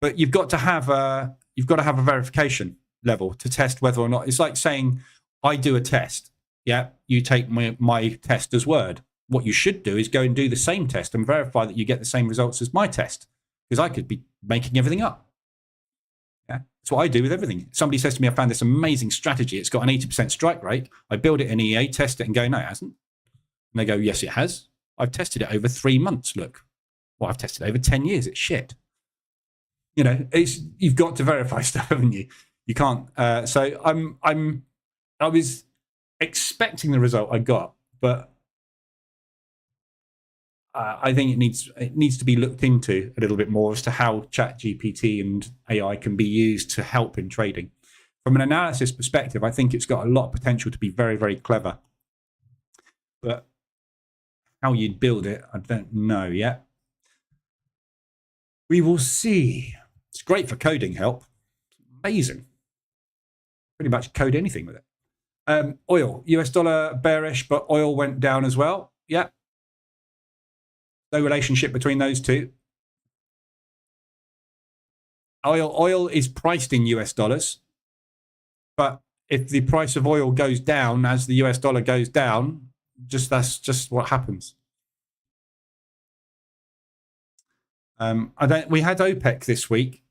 But you've got to have a verification level to test whether or not. It's like saying, I do a test. Yeah, you take my test as word. What you should do is go and do the same test and verify that you get the same results as my test, because I could be making everything up. Yeah, that's what I do with everything. Somebody says to me, I found this amazing strategy. It's got an 80% strike rate. I build it in EA, test it and go, no, it hasn't. And they go, yes, it has. I've tested it over 3 months. Look, well, I've tested it over 10 years. It's shit. You've got to verify stuff, haven't you? You can't. So I was expecting the result I got, but I think it needs to be looked into a little bit more as to how ChatGPT and AI can be used to help in trading. From an analysis perspective, I think it's got a lot of potential to be very, very clever. But how you'd build it, I don't know yet. We will see. It's great for coding help. Amazing. Pretty much code anything with it. Oil, US dollar bearish, but oil went down as well. Yeah. No relationship between those two. Oil is priced in US dollars, but if the price of oil goes down as the US dollar goes down, that's just what happens. We had OPEC this week.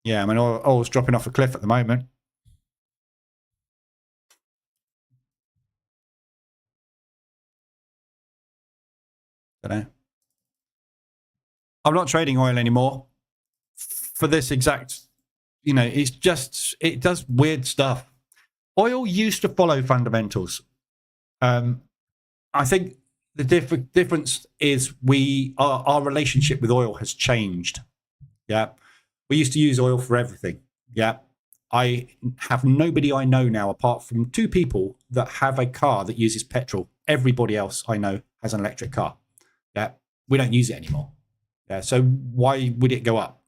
Yeah, I mean, oil's dropping off a cliff at the moment. Don't know. I'm not trading oil anymore for this exact, it does weird stuff. Oil used to follow fundamentals. I think the difference is our relationship with oil has changed. Yeah. We used to use oil for everything. Yeah. I have nobody I know now apart from 2 people that have a car that uses petrol. Everybody else I know has an electric car. Yeah. We don't use it anymore. Yeah. So why would it go up?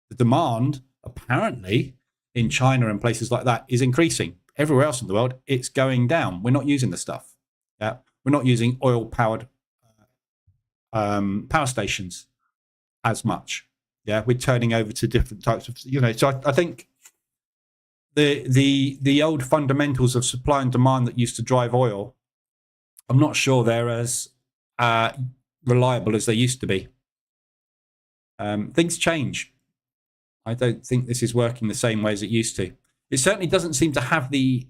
The demand, apparently, in China and places like that is increasing. Everywhere else in the world, it's going down. We're not using the stuff. Yeah. We're not using oil-powered power stations as much. Yeah, we're turning over to different types of, so I think the old fundamentals of supply and demand that used to drive oil, I'm not sure they're as reliable as they used to be. Things change. I don't think this is working the same way as it used to. It certainly doesn't seem to have the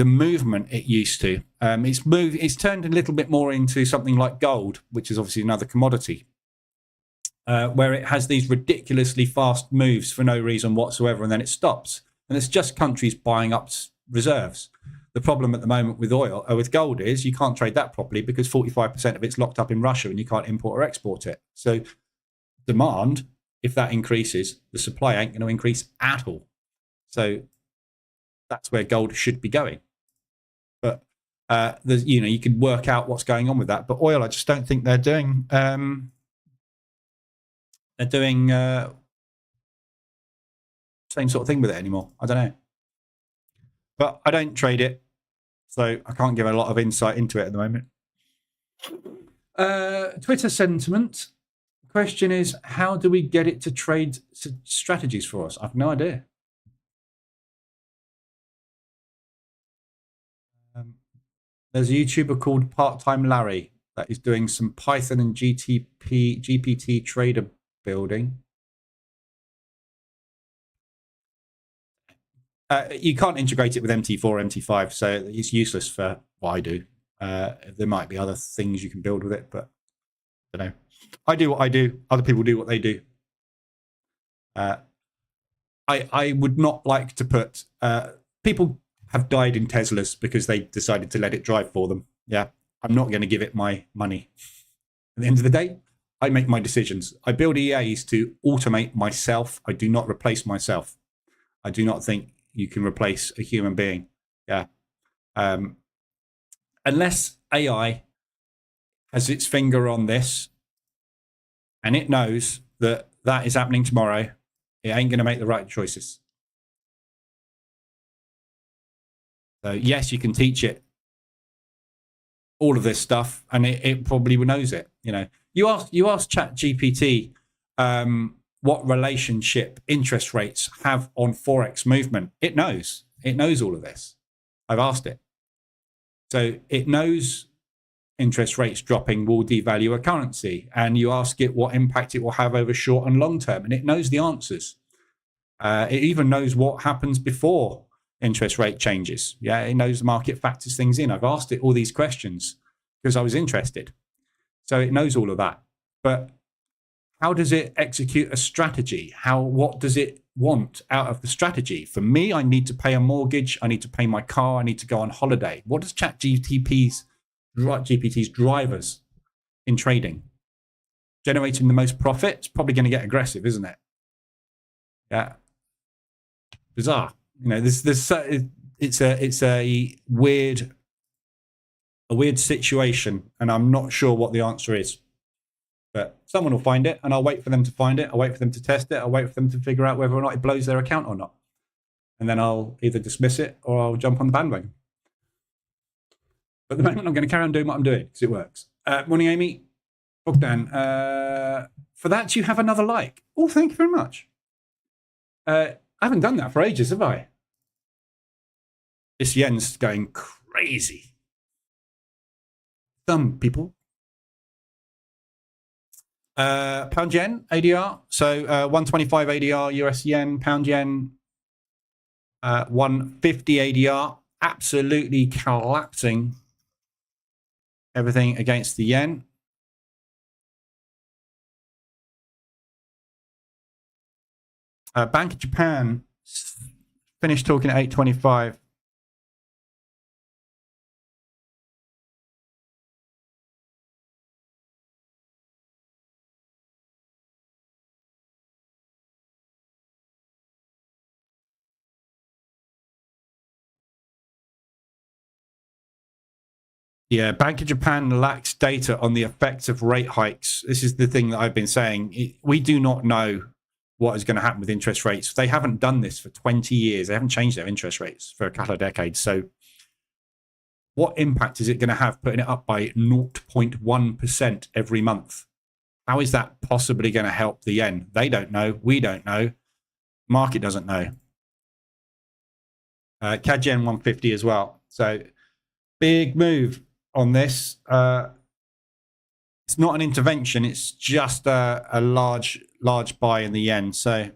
movement it used to. It's turned a little bit more into something like gold, which is obviously another commodity, where it has these ridiculously fast moves for no reason whatsoever, and then it stops. And it's just countries buying up reserves. The problem at the moment with oil, with gold, is you can't trade that properly because 45% of it's locked up in Russia and you can't import or export it. So demand, if that increases, the supply ain't going to increase at all. So that's where gold should be going. But you could work out what's going on with that. But oil, I just don't think they're doing. They're doing same sort of thing with it anymore. I don't know. But I don't trade it, so I can't give a lot of insight into it at the moment. Twitter sentiment. Question is, how do we get it to trade strategies for us? I have no idea. There's a YouTuber called Part-Time Larry that is doing some Python and GPT trader building. You can't integrate it with MT4, MT5, so it's useless for what I do. There might be other things you can build with it, but I don't know. I do what I do. Other people do what they do. I would not like to put... people have died in Teslas because they decided to let it drive for them. Yeah, I'm not going to give it my money. At the end of the day, I make my decisions. I build EAs to automate myself. I do not replace myself. I do not think you can replace a human being. Yeah. Unless AI has its finger on this and it knows that that is happening tomorrow, it ain't going to make the right choices. So yes, you can teach it all of this stuff and it probably knows it. You ask ChatGPT what relationship interest rates have on Forex movement. It knows all of this. I've asked it. So it knows interest rates dropping will devalue a currency. And you ask it what impact it will have over short and long term. And it knows the answers. It even knows what happens before interest rate changes. Yeah, it knows the market factors things in. I've asked it all these questions because I was interested. So it knows all of that. But how does it execute a strategy? What does it want out of the strategy? For me, I need to pay a mortgage. I need to pay my car. I need to go on holiday. What does ChatGPT's drivers in trading? Generating the most profit? It's probably going to get aggressive, isn't it? Yeah. Bizarre. It's a weird situation, and I'm not sure what the answer is. But someone will find it, and I'll wait for them to find it. I'll wait for them to test it. I'll wait for them to figure out whether or not it blows their account or not. And then I'll either dismiss it or I'll jump on the bandwagon. But at the moment, I'm going to carry on doing what I'm doing because it works. Morning, Amy. Bogdan. For that, you have another like. Oh, thank you very much. I haven't done that for ages, have I? This yen's going crazy. Some people. Pound yen ADR. So 125 ADR US yen, pound yen 150 ADR. Absolutely collapsing everything against the yen. Bank of Japan finished talking at 825. Yeah, Bank of Japan lacks data on the effects of rate hikes. This is the thing that I've been saying. We do not know what is going to happen with interest rates. They haven't done this for 20 years. They haven't changed their interest rates for a couple of decades. So What impact is it going to have putting it up by 0.1% every month? How is that possibly going to help the yen? They don't know. We don't know. Market doesn't know. CAD Gen 150 as well. So big move on this. It's not an intervention. It's just a large buy in the yen. So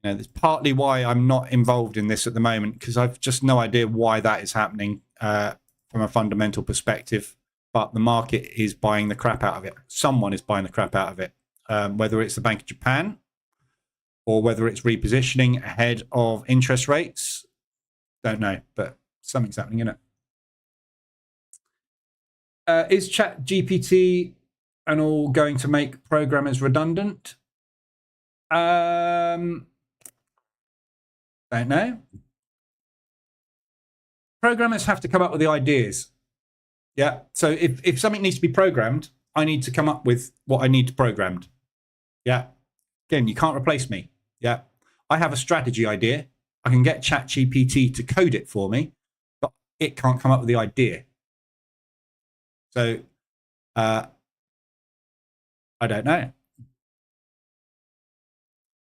that's partly why I'm not involved in this at the moment, because I've just no idea why that is happening from a fundamental perspective. But the market is buying the crap out of it. Someone is buying the crap out of it, whether it's the Bank of Japan or whether it's repositioning ahead of interest rates. Don't know, but something's happening, isn't it? Is ChatGPT and all going to make programmers redundant? Don't know. Programmers have to come up with the ideas. Yeah. So if something needs to be programmed, I need to come up with what I need programmed. Yeah. Again, you can't replace me. Yeah. I have a strategy idea. I can get ChatGPT to code it for me, but it can't come up with the idea. So I don't know.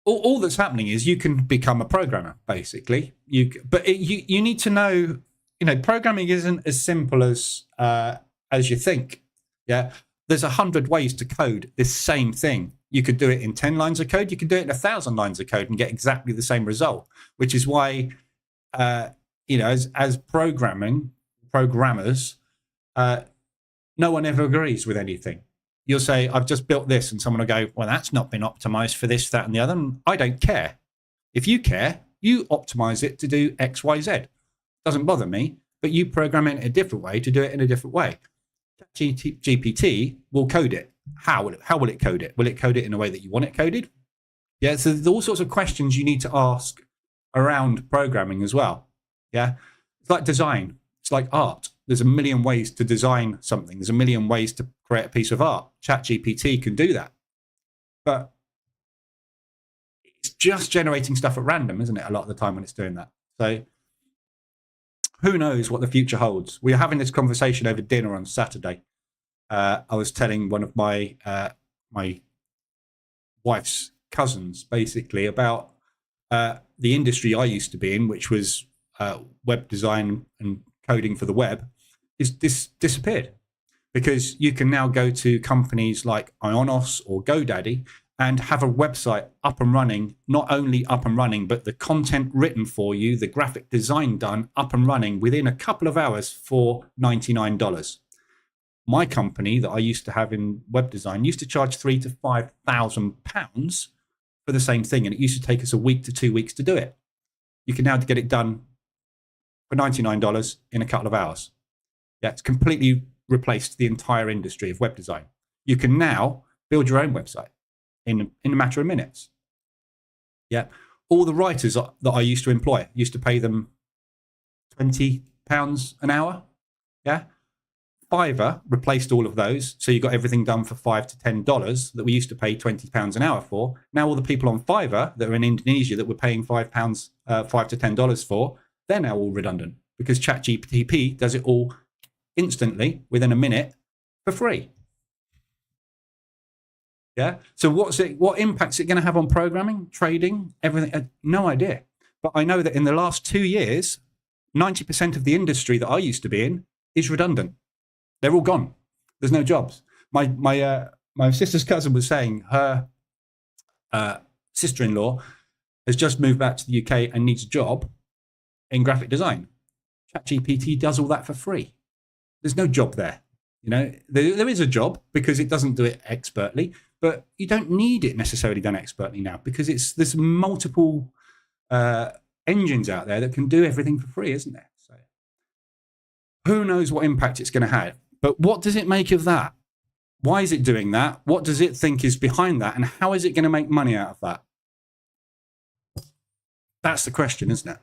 All that's happening is you can become a programmer, basically. You need to know, programming isn't as simple as you think. Yeah, there's 100 ways to code this same thing. You could do it in 10 lines of code. You could do it in 1,000 lines of code and get exactly the same result. Which is why, as programmers, no one ever agrees with anything. You'll say, I've just built this, and someone will go, well, that's not been optimized for this, that, and the other. And I don't care. If you care, you optimize it to do X, Y, Z. Doesn't bother me, but you program it in a different way to do it in a different way. GPT will code it. How will it code it? Will it code it in a way that you want it coded? Yeah, so there's all sorts of questions you need to ask around programming as well. Yeah, it's like design. It's like art. There's a million ways to design something. There's a million ways to create a piece of art. ChatGPT can do that. But it's just generating stuff at random, isn't it, a lot of the time when it's doing that? So who knows what the future holds? We were having this conversation over dinner on Saturday. I was telling one of my my wife's cousins, basically, about the industry I used to be in, which was web design and coding for the web. Is disappeared, because you can now go to companies like Ionos or GoDaddy and have a website up and running, not only up and running, but the content written for you, the graphic design done, up and running within a couple of hours for $99. My company that I used to have in web design used to charge £3,000 to £5,000 for the same thing, and it used to take us a week to 2 weeks to do it. You can now get it done for $99 in a couple of hours. Yeah, it's completely replaced the entire industry of web design. You can now build your own website in a matter of minutes. Yeah, all the writers that I used to employ, used to pay them £20 an hour. Yeah, Fiverr replaced all of those, so you got everything done for $5 to $10 that we used to pay £20 an hour for. Now all the people on Fiverr that are in Indonesia that we're paying $5 to $10 for, they're now all redundant because ChatGPT does it all instantly within a minute for free. Yeah. So what impact's it going to have on programming, trading, everything? No idea. But I know that in the last 2 years, 90% of the industry that I used to be in is redundant. They're all gone. There's no jobs. My sister's cousin was saying her sister-in-law has just moved back to the UK and needs a job in graphic design. ChatGPT does all that for free. There's no job there. There is a job because it doesn't do it expertly, but you don't need it necessarily done expertly now because there's multiple engines out there that can do everything for free, isn't there? So who knows what impact it's going to have? But what does it make of that? Why is it doing that? What does it think is behind that? And how is it going to make money out of that? That's the question, isn't it?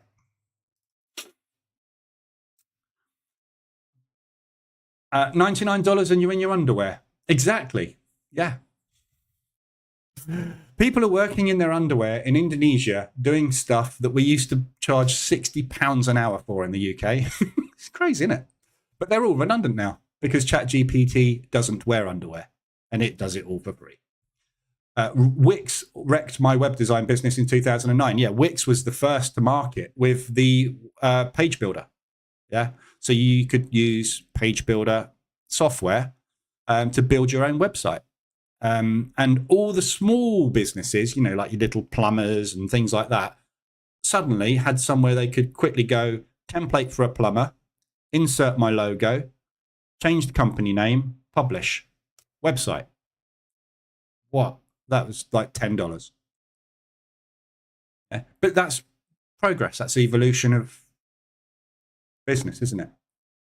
$99 and you're in your underwear. Exactly. Yeah. People are working in their underwear in Indonesia doing stuff that we used to charge £60 an hour for in the UK. It's crazy, isn't it? But they're all redundant now because ChatGPT doesn't wear underwear and it does it all for free. Wix wrecked my web design business in 2009. Yeah, Wix was the first to market with the page builder. Yeah, so you could use page builder software to build your own website. And all the small businesses, you know, like your little plumbers and things like that, suddenly had somewhere they could quickly go, template for a plumber, insert my logo, change the company name, publish, website. What? That was like $10. Yeah. But that's progress. That's the evolution of business, isn't it?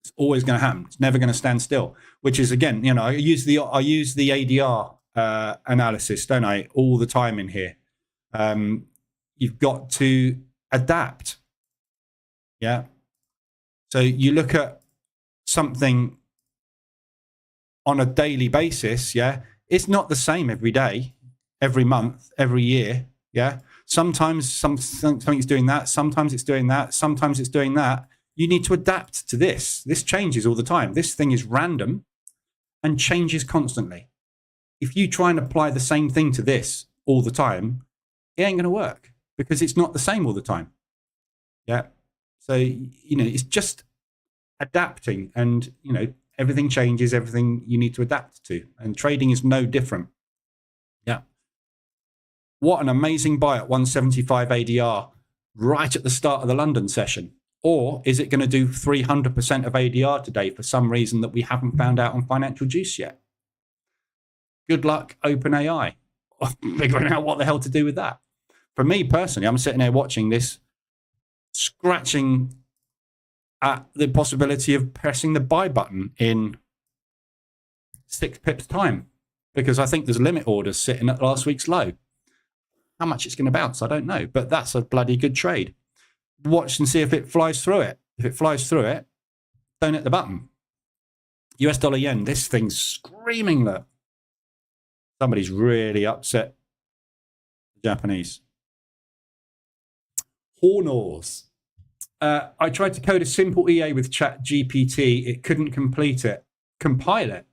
It's always going to happen. It's never going to stand still. Which is, again, you know, I use the ADR analysis, don't I, all the time in here. You've got to adapt. Yeah. So you look at something on a daily basis. Yeah. It's not the same every day, every month, every year. Yeah. Sometimes something's doing that. Sometimes it's doing that. Sometimes it's doing that. You need to adapt to this. This changes all the time. This thing is random and changes constantly. If you try and apply the same thing to this all the time, it ain't going to work because it's not the same all the time. Yeah. So, you know, it's just adapting and, you know, everything changes, everything you need to adapt to. And trading is no different. Yeah. What an amazing buy at 175 ADR right at the start of the London session. Or is it going to do 300% of ADR today for some reason that we haven't found out on Financial Juice yet? Good luck, OpenAI, figuring out what the hell to do with that. For me personally, I'm sitting there watching this, scratching at the possibility of pressing the buy button in 6 pips time, because I think there's limit orders sitting at last week's low. How much it's going to bounce, I don't know, but that's a bloody good trade. Watch and see if it flies through it. If it flies through it, don't hit the button. US dollar yen, this thing's screaming, look. Somebody's really upset. The Japanese. Hornors. I tried to code a simple EA with ChatGPT. It couldn't compile it.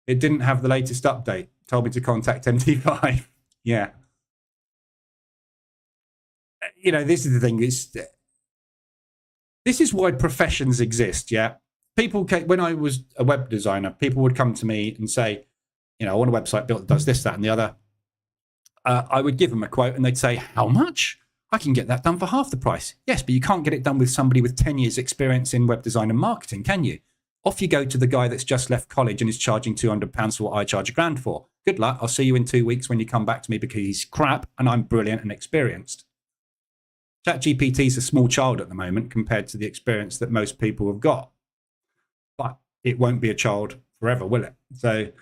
It didn't have the latest update. Told me to contact MT5. Yeah. You know, this is the thing. This is why professions exist, yeah? People, when I was a web designer, people would come to me and say, you know, I want a website built that does this, that, and the other. I would give them a quote and they'd say, how much? I can get that done for half the price. Yes, but you can't get it done with somebody with 10 years experience in web design and marketing, can you? Off you go to the guy that's just left college and is charging £200 for what I charge £1,000 for. Good luck. I'll see you in 2 weeks when you come back to me because he's crap and I'm brilliant and experienced. ChatGPT is a small child at the moment compared to the experience that most people have got. But it won't be a child forever, will it? So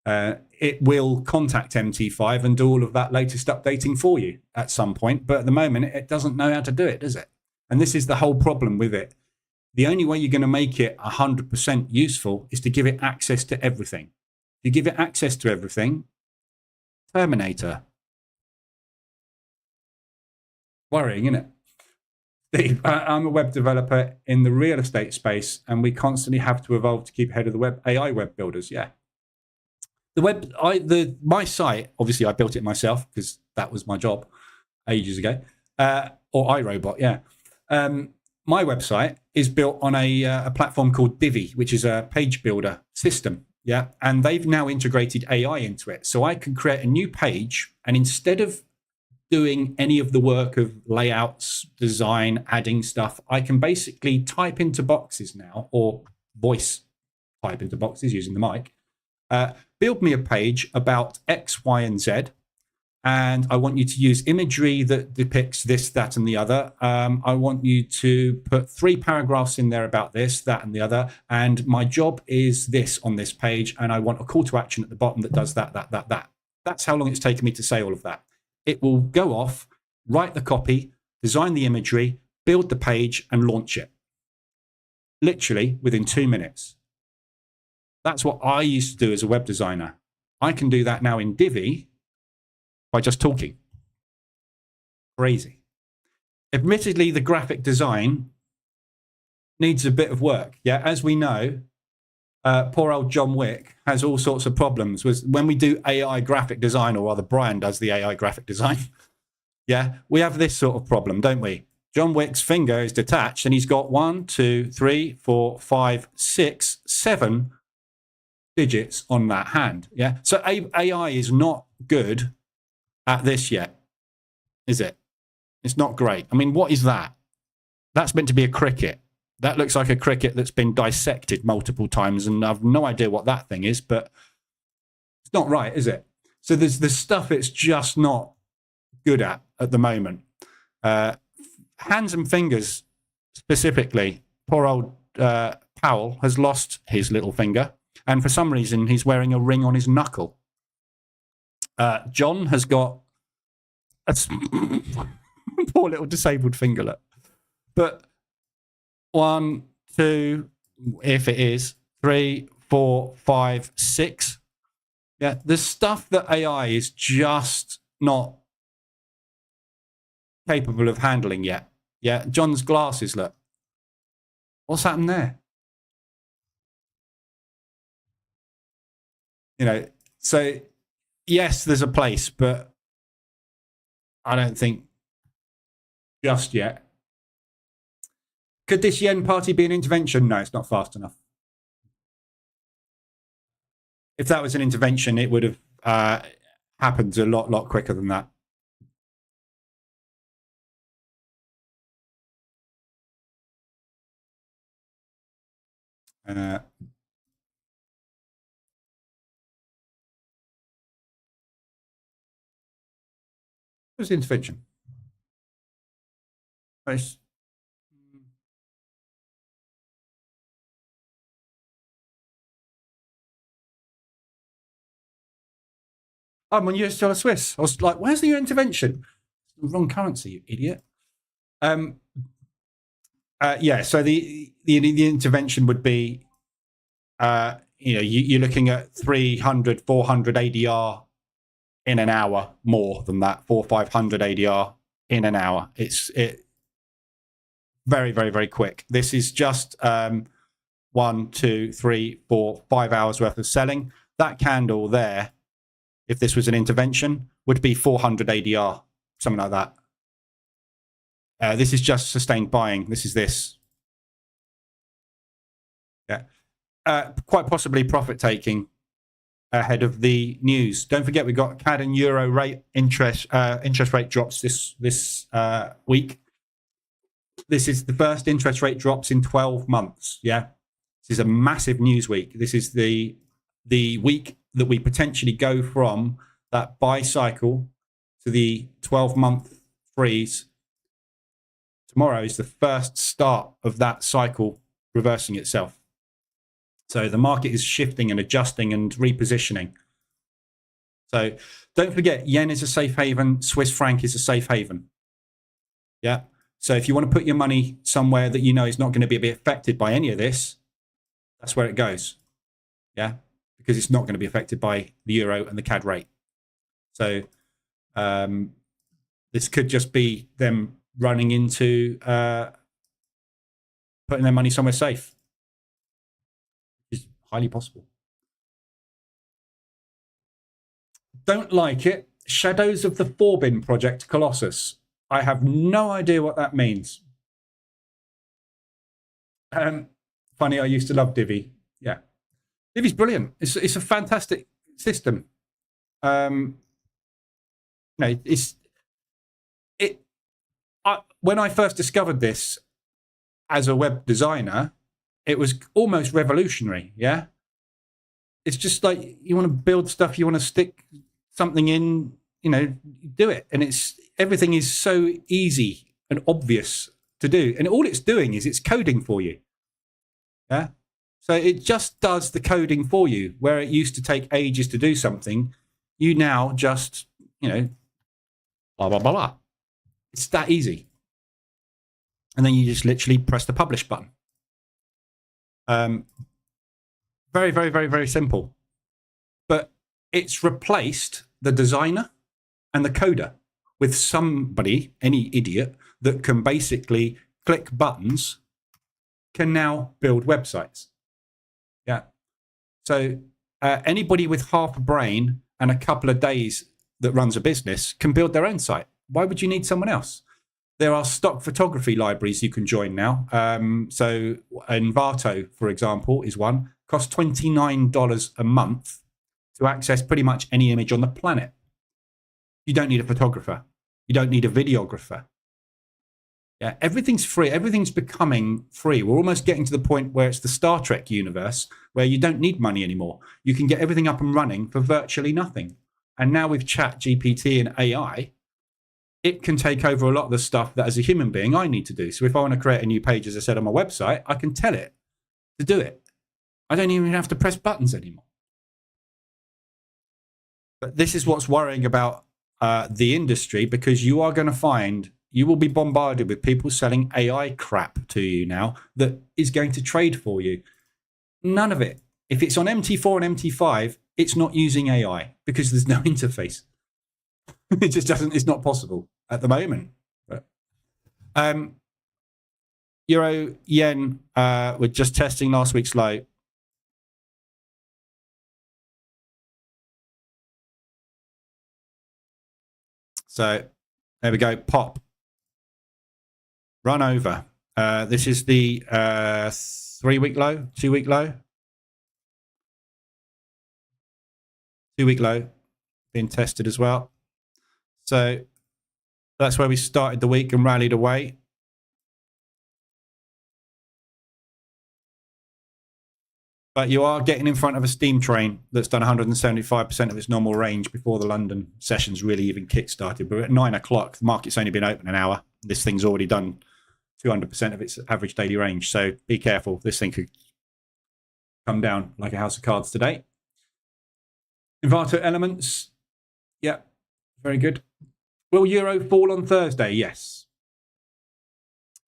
it will contact MT5 and do all of that latest updating for you at some point. But at the moment, it doesn't know how to do it, does it? And this is the whole problem with it. The only way you're going to make it 100% useful is to give it access to everything. If you give it access to everything, Terminator. Worrying, isn't it? Steve, I'm a web developer in the real estate space, and we constantly have to evolve to keep ahead of the web AI web builders. Yeah, my site. Obviously, I built it myself because that was my job ages ago. Or iRobot. Yeah, my website is built on a platform called Divi, which is a page builder system. Yeah, and they've now integrated AI into it, so I can create a new page, and instead of doing any of the work of layouts, design, adding stuff, I can basically type into boxes now, or voice type into boxes using the mic, build me a page about X, Y, and Z, and I want you to use imagery that depicts this, that, and the other. I want you to put 3 paragraphs in there about this, that, and the other, and my job is this on this page, and I want a call to action at the bottom that does that, that, that, that. That's how long it's taken me to say all of that. It will go off, write the copy, design the imagery, build the page, and launch it. Literally within 2 minutes. That's what I used to do as a web designer. I can do that now in Divi by just talking. Crazy. Admittedly, the graphic design needs a bit of work. Yeah, as we know, poor old John Wick has all sorts of problems. When we do AI graphic design, or rather Brian does the AI graphic design, yeah, we have this sort of problem, don't we? John Wick's finger is detached and he's got 1, 2, 3, 4, 5, 6, 7 digits on that hand. Yeah. So AI is not good at this yet, is it? It's not great. I mean, what is that? That's meant to be a cricket. That looks like a cricket that's been dissected multiple times, and I've no idea what that thing is, but it's not right, is it? So there's stuff it's just not good at the moment. Hands and fingers specifically. Poor old Powell has lost his little finger, and for some reason he's wearing a ring on his knuckle. John has got a poor little disabled fingerlet. But 1, 2, if it is 3, 4, 5, 6. Yeah, there's stuff that AI is just not capable of handling yet. Yeah, John's glasses, look. What's happened there? You know, so yes, there's a place, but I don't think just yet. Could this yen party be an intervention? No, it's not fast enough. If that was an intervention, it would have happened a lot quicker than that. What's the intervention? I'm on US dollar Swiss. I was like, where's the intervention? Wrong currency, you idiot. Yeah, so the intervention would be, you're looking at 300, 400 ADR in an hour, more than that, 400, 500 ADR in an hour. It's very, very, very quick. This is just 1, 2, 3, 4, 5 hours worth of selling. That candle there, if this was an intervention, would be 400 ADR, something like that. This is just sustained buying. This is this. Yeah. Quite possibly profit taking ahead of the news. Don't forget, we've got CAD and Euro rate interest rate drops this week. This is the first interest rate drops in 12 months. Yeah. This is a massive news week. This is the week that we potentially go from that buy cycle to the 12-month freeze. Tomorrow is the first start of that cycle reversing itself. So the market is shifting and adjusting and repositioning. So don't forget, yen is a safe haven. Swiss franc is a safe haven. Yeah. So if you want to put your money somewhere that you know is not going to be affected by any of this, that's where it goes. Yeah. Because it's not going to be affected by the euro and the CAD rate. So this could just be them running into putting their money somewhere safe. It's highly possible. Don't like it. Shadows of the Forbin Project Colossus. I have no idea what that means. Funny, I used to love Divi. Yeah. Divi's brilliant. It's a fantastic system. When I first discovered this as a web designer, it was almost revolutionary. Yeah, it's just like you want to build stuff, you want to stick something in, do it, and everything is so easy and obvious to do, and all it's doing is it's coding for you. Yeah, so it just does the coding for you, where it used to take ages to do something. You now just, blah blah blah blah. It's that easy. And then you just literally press the publish button. Very, very, very, very simple. But it's replaced the designer and the coder with somebody, any idiot, that can basically click buttons can now build websites. Yeah. So anybody with half a brain and a couple of days that runs a business can build their own site. Why would you need someone else? There are stock photography libraries you can join now. So Envato, for example, is one. Costs $29 a month to access pretty much any image on the planet. You don't need a photographer. You don't need a videographer. Yeah, everything's free. Everything's becoming free. We're almost getting to the point where it's the Star Trek universe where you don't need money anymore. You can get everything up and running for virtually nothing. And now with Chat GPT and AI, it can take over a lot of the stuff that as a human being I need to do. So if I want to create a new page, as I said, on my website, I can tell it to do it. I don't even have to press buttons anymore. But this is what's worrying about the industry, because you are going to find, you will be bombarded with people selling AI crap to you now that is going to trade for you. None of it. If it's on MT4 and MT5, it's not using AI because there's no interface. It just doesn't, it's not possible at the moment. But, Euro yen, we're just testing last week's low. So there we go, pop. Run over. This is the 3-week low, 2-week low. 2-week low being tested as well. So that's where we started the week and rallied away. But you are getting in front of a steam train that's done 175% of its normal range before the London sessions really even kick-started. But at 9 o'clock, the market's only been open an hour. This thing's already done 200% of its average daily range. So be careful. This thing could come down like a house of cards today. Envato elements. Yeah, very good. Will Euro fall on Thursday? Yes.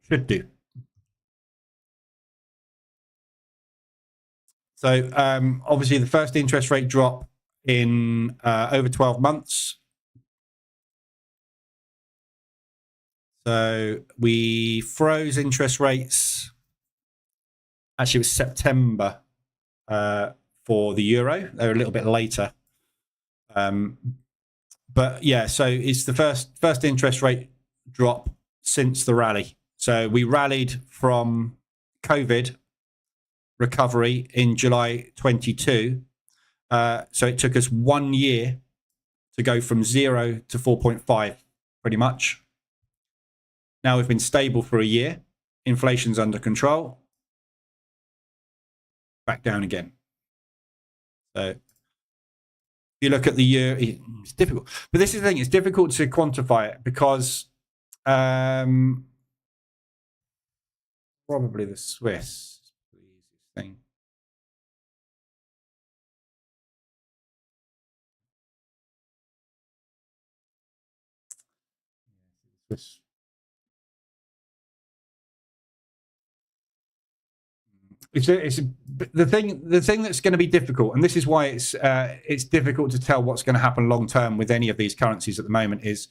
Should do. So obviously the first interest rate drop in over 12 months. So we froze interest rates. Actually, it was September for the euro. They're a little bit later. But yeah, so it's the first interest rate drop since the rally. So we rallied from COVID recovery in July 22. So it took us 1 year to go from 0 to 4.5, pretty much. Now we've been stable for a year. Inflation's under control. Back down again. So if you look at the year, it's difficult. But this is the thing, it's difficult to quantify it because probably the Swiss. Thing. The thing that's going to be difficult, and this is why it's difficult to tell what's going to happen long term with any of these currencies at the moment, is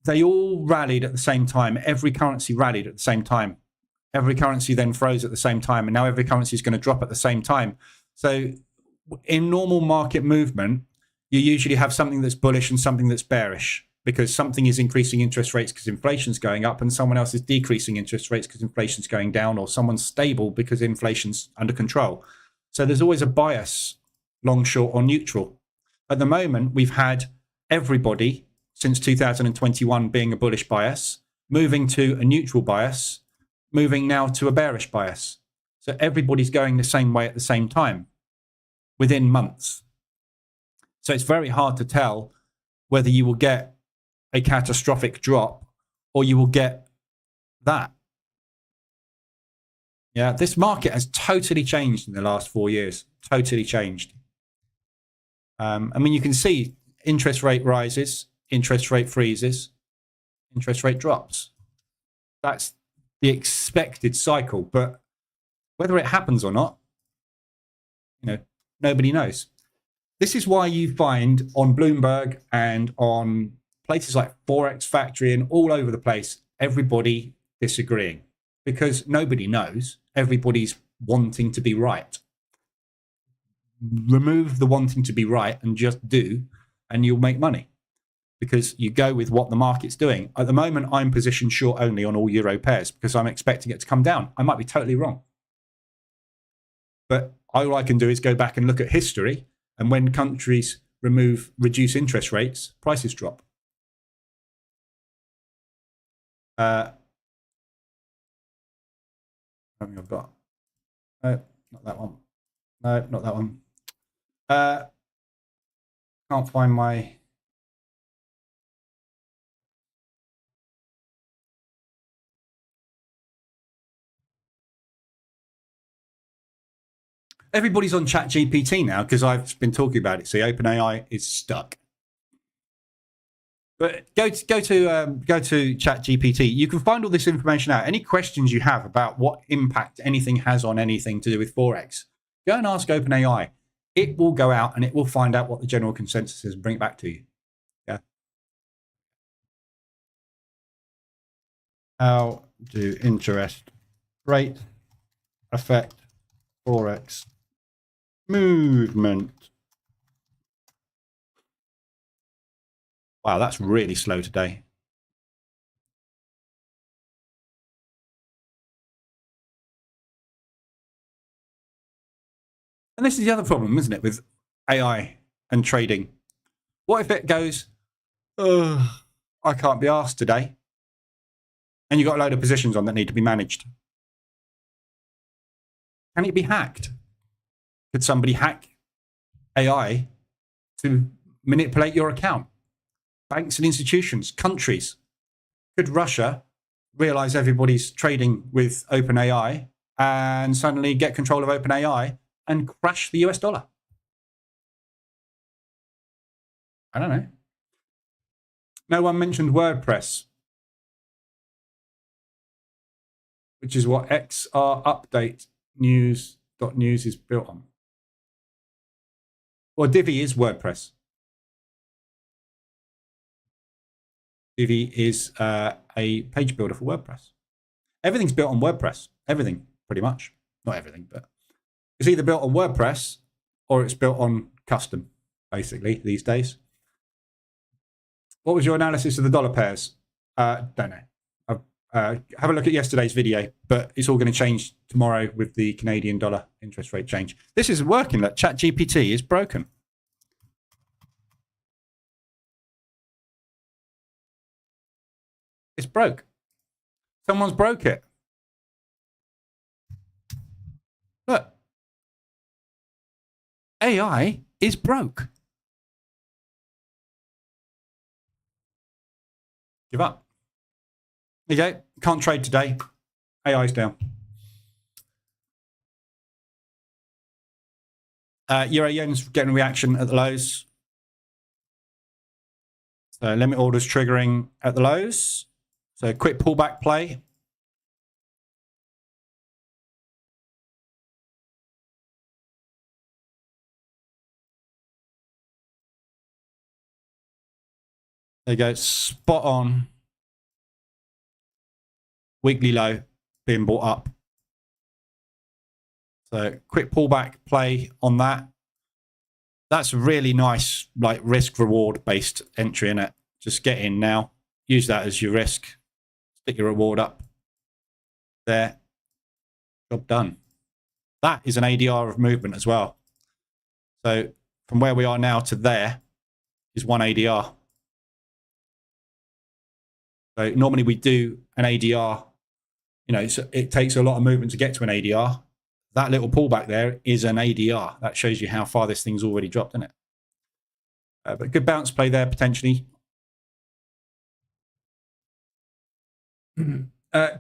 they all rallied at the same time. Every currency rallied at the same time. Every currency then froze at the same time, and now every currency is going to drop at the same time. So in normal market movement, you usually have something that's bullish and something that's bearish, because something is increasing interest rates because inflation's going up, and someone else is decreasing interest rates because inflation's going down, or someone's stable because inflation's under control. So there's always a bias, long, short, or neutral. At the moment, we've had everybody since 2021 being a bullish bias, moving to a neutral bias, moving now to a bearish bias. So everybody's going the same way at the same time within months. So it's very hard to tell whether you will get a catastrophic drop or you will get that. Yeah, this market has totally changed in the last 4 years. Totally changed. I mean, you can see interest rate rises, interest rate freezes, interest rate drops. That's the expected cycle, but whether it happens or not, nobody knows. This is why you find on Bloomberg and on places like Forex Factory and all over the place, everybody disagreeing. because nobody knows. Everybody's wanting to be right. Remove the wanting to be right and just do, and you'll make money because you go with what the market's doing. At the moment, I'm positioned short only on all euro pairs because I'm expecting it to come down. I might be totally wrong. But all I can do is go back and look at history, and when countries reduce interest rates, prices drop. I think I've got. No, not that one. No, not that one. Can't find my. Everybody's on ChatGPT now because I've been talking about it. See, OpenAI is stuck. But go to ChatGPT. You can find all this information out. Any questions you have about what impact anything has on anything to do with Forex, go and ask OpenAI. It will go out and it will find out what the general consensus is and bring it back to you. Yeah. How do interest rate affect Forex movement? Wow, that's really slow today. And this is the other problem, isn't it, with AI and trading? What if it goes, oh, I can't be asked today, and you've got a load of positions on that need to be managed? Can it be hacked? Could somebody hack AI to manipulate your account? Banks and institutions, countries. Could Russia realize everybody's trading with OpenAI and suddenly get control of OpenAI and crash the US dollar? I don't know. No one mentioned WordPress, which is what XR Update News.news is built on. Well, Divi is WordPress. Divi is a page builder for WordPress. Everything's built on WordPress. Everything, pretty much. Not everything, but it's either built on WordPress or it's built on custom, basically, these days. What was your analysis of the dollar pairs? Don't know. Have a look at yesterday's video, but it's all going to change tomorrow with the Canadian dollar interest rate change. This isn't working. That ChatGPT is broken. It's broke. Someone's broke it. Look. AI is broke. Give up. There you go. Can't trade today. AI's down. Euro yen's getting a reaction at the lows. So limit orders triggering at the lows. So quick pullback play. There you go. Spot on. Weekly low being bought up. So quick pullback play on that. That's a really nice, like, risk reward based entry in it. Just get in now. Use that as your risk. Stick your reward up. There. Job done. That is an ADR of movement as well. So from where we are now to there is one ADR. So normally we do an ADR. You know, so it takes a lot of movement to get to an ADR. That little pullback there is an ADR. That shows you how far this thing's already dropped, isn't it? But good bounce play there, potentially.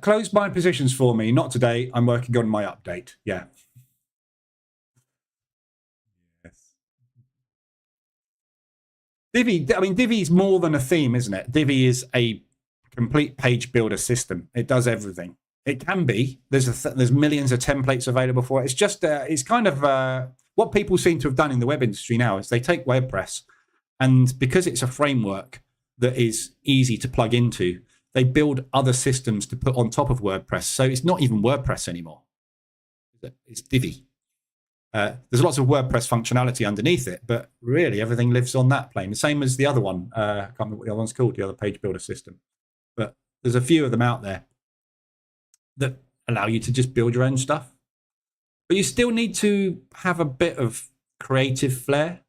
Close my positions for me. Not today. I'm working on my update. Yeah. Yes. Divi, I mean, Divi is more than a theme, isn't it? Divi is a complete page builder system. It does everything. It can be. There's millions of templates available for it. It's just it's kind of what people seem to have done in the web industry now is they take WordPress, and because it's a framework that is easy to plug into, they build other systems to put on top of WordPress. So it's not even WordPress anymore. It's Divi. There's lots of WordPress functionality underneath it, but really everything lives on that plane. The same as the other one. I can't remember what the other one's called, the other page builder system. But there's a few of them out there that allow you to just build your own stuff. But you still need to have a bit of creative flair,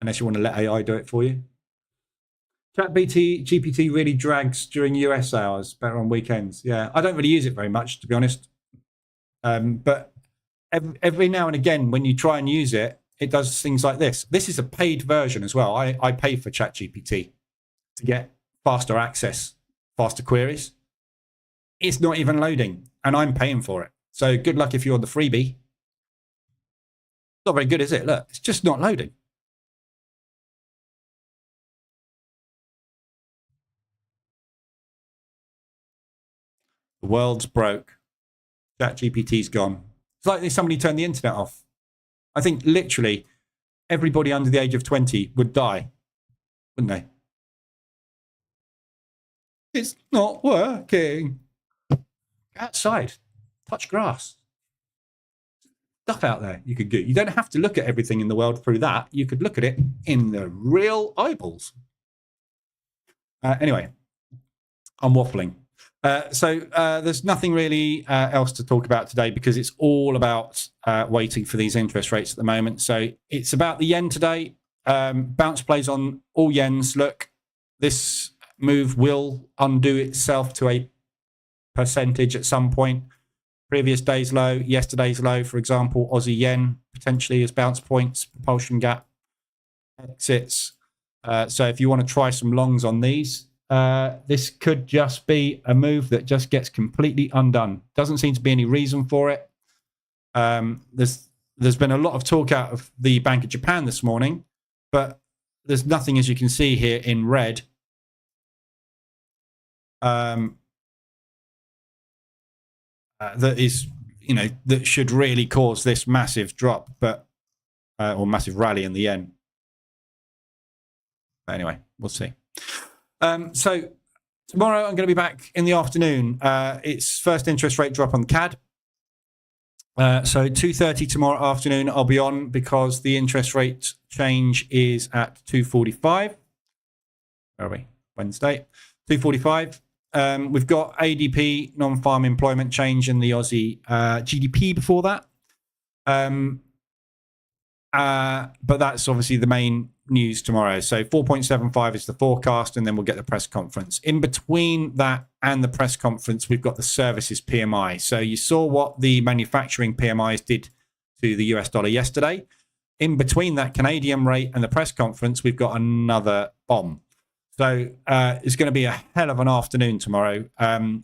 unless you want to let AI do it for you. GPT really drags during US hours, better on weekends. Yeah, I don't really use it very much, to be honest. But every now and again, when you try and use it, it does things like this. This is a paid version as well. I pay for ChatGPT to get faster access, faster queries. It's not even loading, and I'm paying for it. So good luck if you're on the freebie. Not very good, is it? Look, it's just not loading. The world's broke. ChatGPT's gone. It's like somebody turned the internet off. I think literally everybody under the age of 20 would die, wouldn't they? It's not working. Outside, touch grass. Stuff out there you could do. You don't have to look at everything in the world through that. You could look at it in the real eyeballs. Anyway, I'm waffling. So there's nothing really else to talk about today because it's all about waiting for these interest rates at the moment. So it's about the yen today. Bounce plays on all yens. Look, this move will undo itself to a percentage at some point. Previous day's low, yesterday's low, for example, Aussie yen potentially as bounce points, propulsion gap exits. So if you want to try some longs on these, this could just be a move that just gets completely undone. Doesn't seem to be any reason for it. There's been a lot of talk out of the Bank of Japan this morning, but there's nothing, as you can see here in red, that is, that should really cause this massive drop, but or massive rally in the yen. But anyway, we'll see. So tomorrow I'm going to be back in the afternoon. It's first interest rate drop on CAD. So 2:30 tomorrow afternoon I'll be on because the interest rate change is at 2:45. Where are we? Wednesday, 2:45. We've got ADP, non-farm employment change, and the Aussie GDP before that. But that's obviously the main news tomorrow. So 4.75 is the forecast, and then we'll get the press conference. In between that and the press conference, we've got the services PMI. So you saw what the manufacturing PMIs did to the US dollar yesterday. In between that Canadian rate and the press conference, we've got another bomb. So it's going to be a hell of an afternoon tomorrow. I'm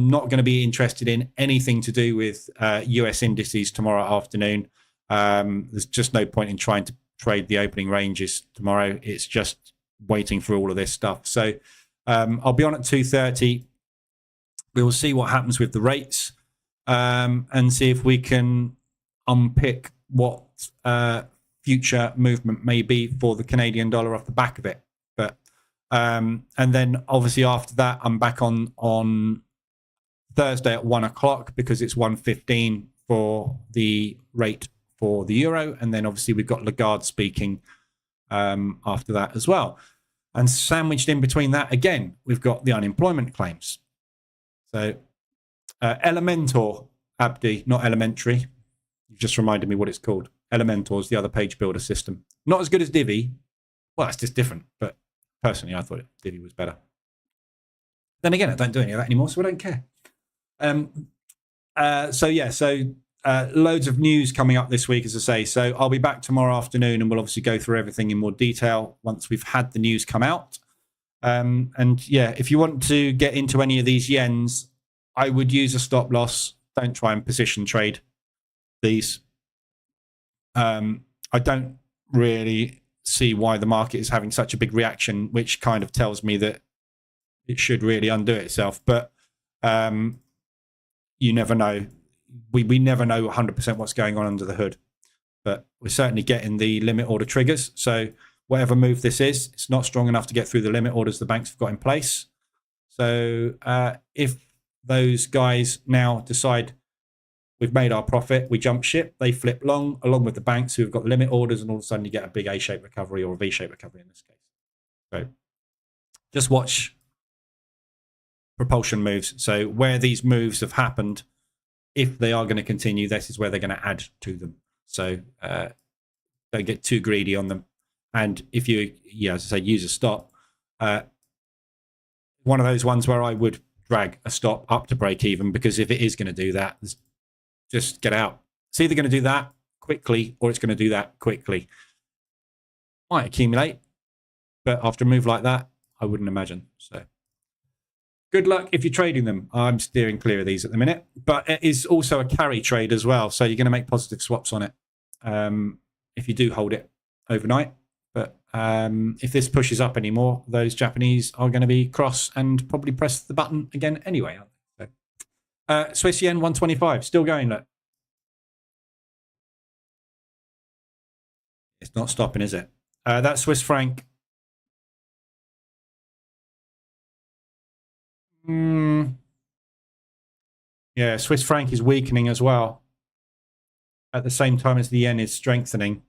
not going to be interested in anything to do with US indices tomorrow afternoon. There's just no point in trying to trade the opening ranges tomorrow. It's just waiting for all of this stuff. So I'll be on at 2:30. We will see what happens with the rates and see if we can unpick what future movement may be for the Canadian dollar off the back of it. But and then obviously after that, I'm back on Thursday at 1 o'clock because it's 1:15 for the rate for the euro, and then obviously we've got Lagarde speaking after that as well. And sandwiched in between that, again, we've got the unemployment claims. So Elementor, Abdi, not elementary. You've just reminded me what it's called. Elementor is the other page builder system. Not as good as Divi. Well, it's just different, but personally, I thought Divi was better. Then again, I don't do any of that anymore, so I don't care. Loads of news coming up this week, as I say. So I'll be back tomorrow afternoon, and we'll obviously go through everything in more detail once we've had the news come out. And yeah, if you want to get into any of these yens, I would use a stop loss. Don't try and position trade these. I don't really see why the market is having such a big reaction, which kind of tells me that it should really undo itself. But you never know. We never know 100% what's going on under the hood, but we're certainly getting the limit order triggers. So whatever move this is, it's not strong enough to get through the limit orders the banks have got in place. So if those guys now decide we've made our profit, we jump ship, they flip long, along with the banks who've got limit orders, and all of a sudden you get a big A-shaped recovery or a V-shaped recovery in this case. So just watch propulsion moves. So where these moves have happened, if they are going to continue, this is where they're going to add to them. So don't get too greedy on them. And if you, as I say, use a stop, one of those ones where I would drag a stop up to break even, because if it is going to do that, just get out. It's either going to do that quickly or it's going to do that quickly. Might accumulate, but after a move like that, I wouldn't imagine. So good luck if you're trading them. I'm steering clear of these at the minute, but it is also a carry trade as well. So you're going to make positive swaps on it if you do hold it overnight. But if this pushes up anymore, those Japanese are going to be cross and probably press the button again anyway. So, Swiss yen 125, still going. Look, it's not stopping, is it? That Swiss franc. Yeah, Swiss franc is weakening as well at the same time as the yen is strengthening.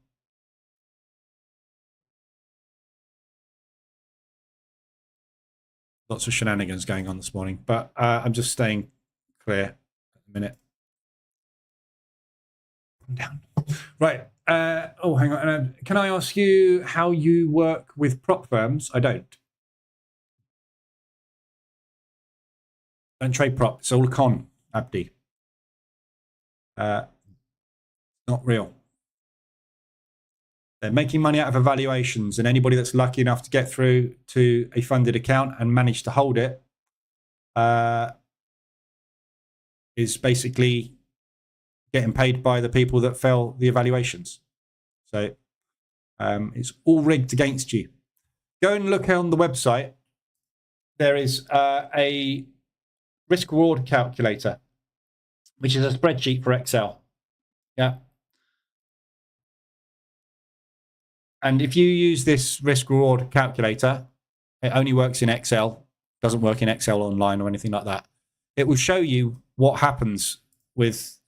Lots of shenanigans going on this morning, but I'm just staying clear at the minute. Down. Right. Oh, hang on. Can I ask you how you work with prop firms? I don't. Don't trade prop. It's all a con, Abdi. Not real. They're making money out of evaluations, and anybody that's lucky enough to get through to a funded account and manage to hold it is basically getting paid by the people that fail the evaluations. So it's all rigged against you. Go and look on the website. There is a risk-reward calculator, which is a spreadsheet for Excel. Yeah. And if you use this risk-reward calculator, it only works in Excel, doesn't work in Excel Online or anything like that. It will show you what happens with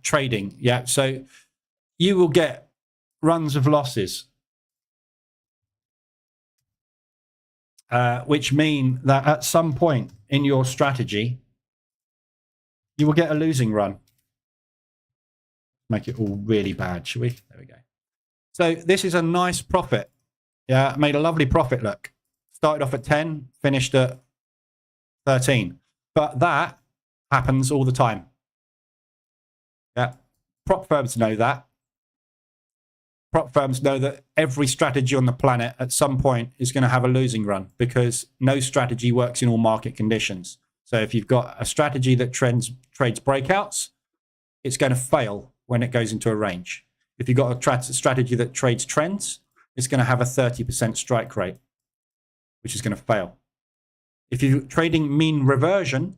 trading. Yeah, so you will get runs of losses, which mean that at some point in your strategy, you will get a losing run. Make it all really bad, shall we? There we go. So this is a nice profit. Yeah, made a lovely profit, look. Started off at 10, finished at 13. But that happens all the time. Yeah, prop firms know that. Prop firms know that every strategy on the planet at some point is going to have a losing run, because no strategy works in all market conditions. So if you've got a strategy that trades breakouts, it's going to fail when it goes into a range. If you've got a strategy that trades trends, it's going to have a 30% strike rate, which is going to fail. If you're trading mean reversion,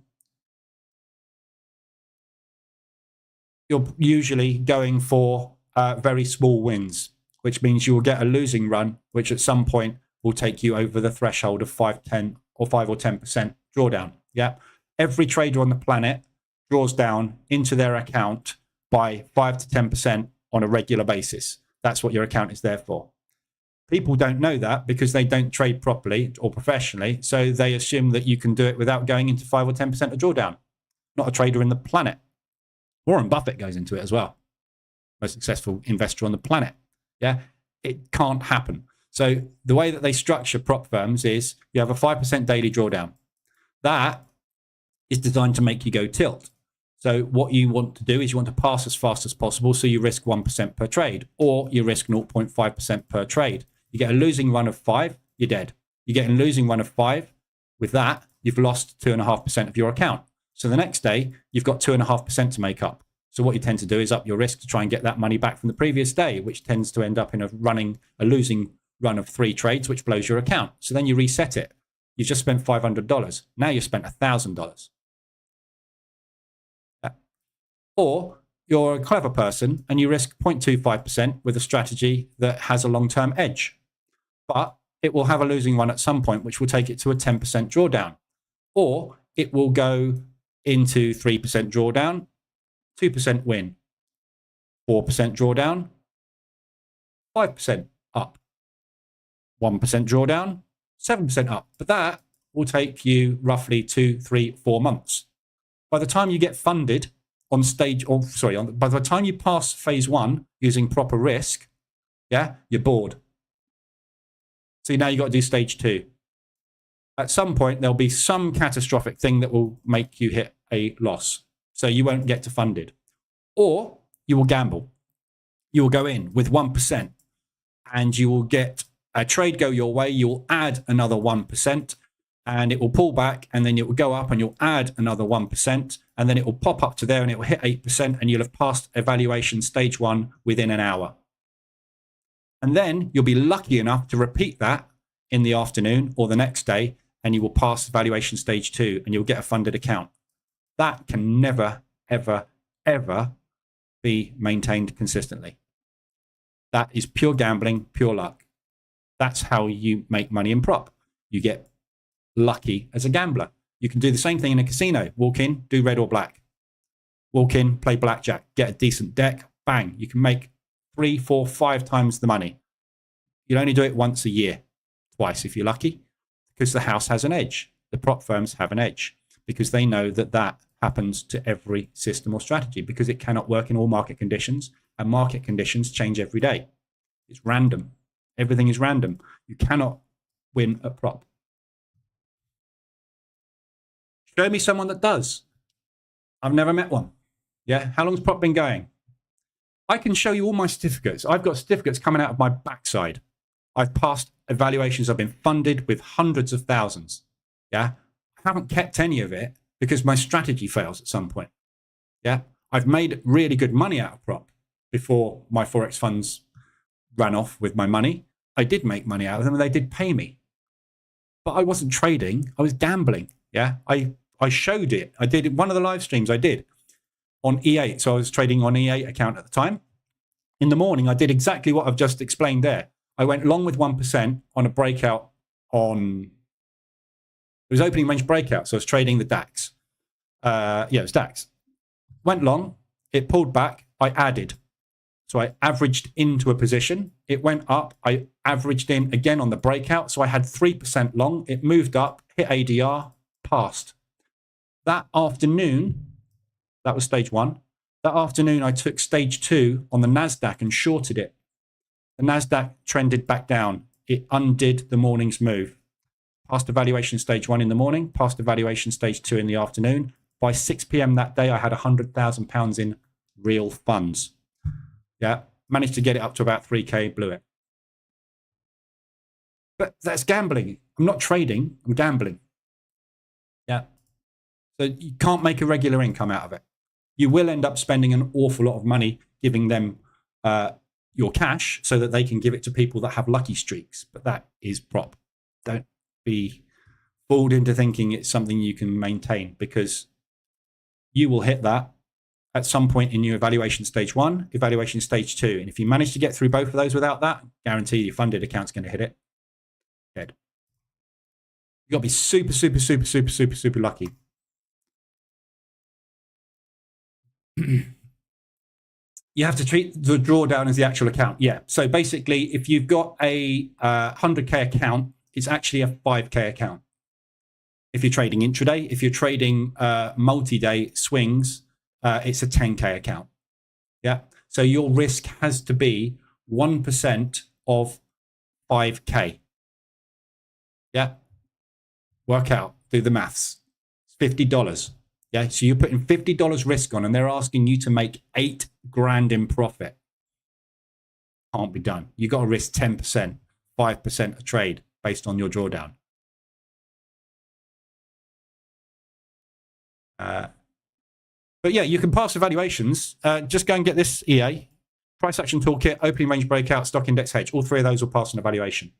you're usually going for very small wins, which means you will get a losing run, which at some point will take you over the threshold of 5 or 10% drawdown. Yeah, every trader on the planet draws down into their account by 5 to 10% on a regular basis. That's what your account is there for. People don't know that because they don't trade properly or professionally, so they assume that you can do it without going into 5 or 10% of drawdown. Not a trader in the planet. Warren Buffett goes into it as well. Most successful investor on the planet. Yeah, it can't happen. So the way that they structure prop firms is you have a 5% daily drawdown. That is designed to make you go tilt. So what you want to do is you want to pass as fast as possible, so you risk 1% per trade, or you risk 0.5% per trade. You get a losing run of 5, you're dead. You get a losing run of 5. With that, you've lost 2.5% of your account. So the next day, you've got 2.5% to make up. So what you tend to do is up your risk to try and get that money back from the previous day, which tends to end up in a losing run of 3 trades, which blows your account. So then you reset it. You've just spent $500. Now you've spent $1,000. Or you're a clever person and you risk 0.25% with a strategy that has a long-term edge. But it will have a losing run at some point, which will take it to a 10% drawdown. Or it will go into 3% drawdown, 2% win, 4% drawdown, 5% up, 1% drawdown, 7% up. But that will take you roughly 2, 3, 4 months. By the time you get funded on stage, or sorry, by the time you pass phase 1 using proper risk, yeah, you're bored. So now you've got to do stage 2. At some point, there'll be some catastrophic thing that will make you hit a loss. So you won't get to funded. Or you will gamble. You will go in with 1% and you will get a trade go your way. You will add another 1% and it will pull back and then it will go up and you'll add another 1% and then it will pop up to there and it will hit 8% and you'll have passed evaluation stage 1 within an hour. And then you'll be lucky enough to repeat that in the afternoon or the next day and you will pass evaluation stage 2 and you'll get a funded account. That can never, ever, ever be maintained consistently. That is pure gambling, pure luck. That's how you make money in prop. You get lucky as a gambler. You can do the same thing in a casino. Walk in, do red or black. Walk in, play blackjack, get a decent deck, bang. You can make 3, 4, 5 times the money. You'll only do it once a year, twice if you're lucky, because the house has an edge. The prop firms have an edge because they know that that happens to every system or strategy because it cannot work in all market conditions and market conditions change every day. It's random. Everything is random. You cannot win at prop. Show me someone that does. I've never met one. Yeah. How long's prop been going? I can show you all my certificates. I've got certificates coming out of my backside. I've passed evaluations. I've been funded with hundreds of thousands. Yeah. I haven't kept any of it because my strategy fails at some point. Yeah. I've made really good money out of prop before my Forex funds ran off with my money. I did make money out of them and they did pay me. But I wasn't trading. I was gambling. Yeah. I showed it. I did one of the live streams I did on EA. So I was trading on EA account at the time. In the morning, I did exactly what I've just explained there. I went long with 1% on a breakout on, it was opening range breakout. So I was trading the DAX. It was DAX. Went long, it pulled back, I added. So I averaged into a position. It went up, I averaged in again on the breakout. So I had 3% long, it moved up, hit ADR, passed. That afternoon, that was stage 1. That afternoon, I took stage 2 on the NASDAQ and shorted it. The NASDAQ trended back down. It undid the morning's move. Passed evaluation stage 1 in the morning, passed evaluation stage 2 in the afternoon. By 6 p.m. that day, I had £100,000 in real funds. Yeah, managed to get it up to about 3K, blew it. But that's gambling. I'm not trading, I'm gambling. Yeah. So you can't make a regular income out of it. You will end up spending an awful lot of money giving them your cash so that they can give it to people that have lucky streaks. But that is prop. Don't be fooled into thinking it's something you can maintain because you will hit that at some point in your evaluation stage 1, evaluation stage 2. And if you manage to get through both of those without that, guarantee your funded account's going to hit it. Dead. You've got to be super, super, super, super, super, super lucky. You have to treat the drawdown as the actual account. Yeah. So basically, if you've got a 100K account, it's actually a 5K account. If you're trading intraday, if you're trading multi-day swings, it's a 10K account. Yeah. So your risk has to be 1% of 5K. Yeah. Work out, do the maths. It's $50. Yeah. So you're putting $50 risk on and they're asking you to make $8,000 in profit. Can't be done. You got to risk 10%, 5% a trade based on your drawdown. But yeah, you can pass evaluations. Just go and get this EA, Price Action Toolkit, Opening Range Breakout, Stock Index Hedge. All 3 of those will pass an evaluation.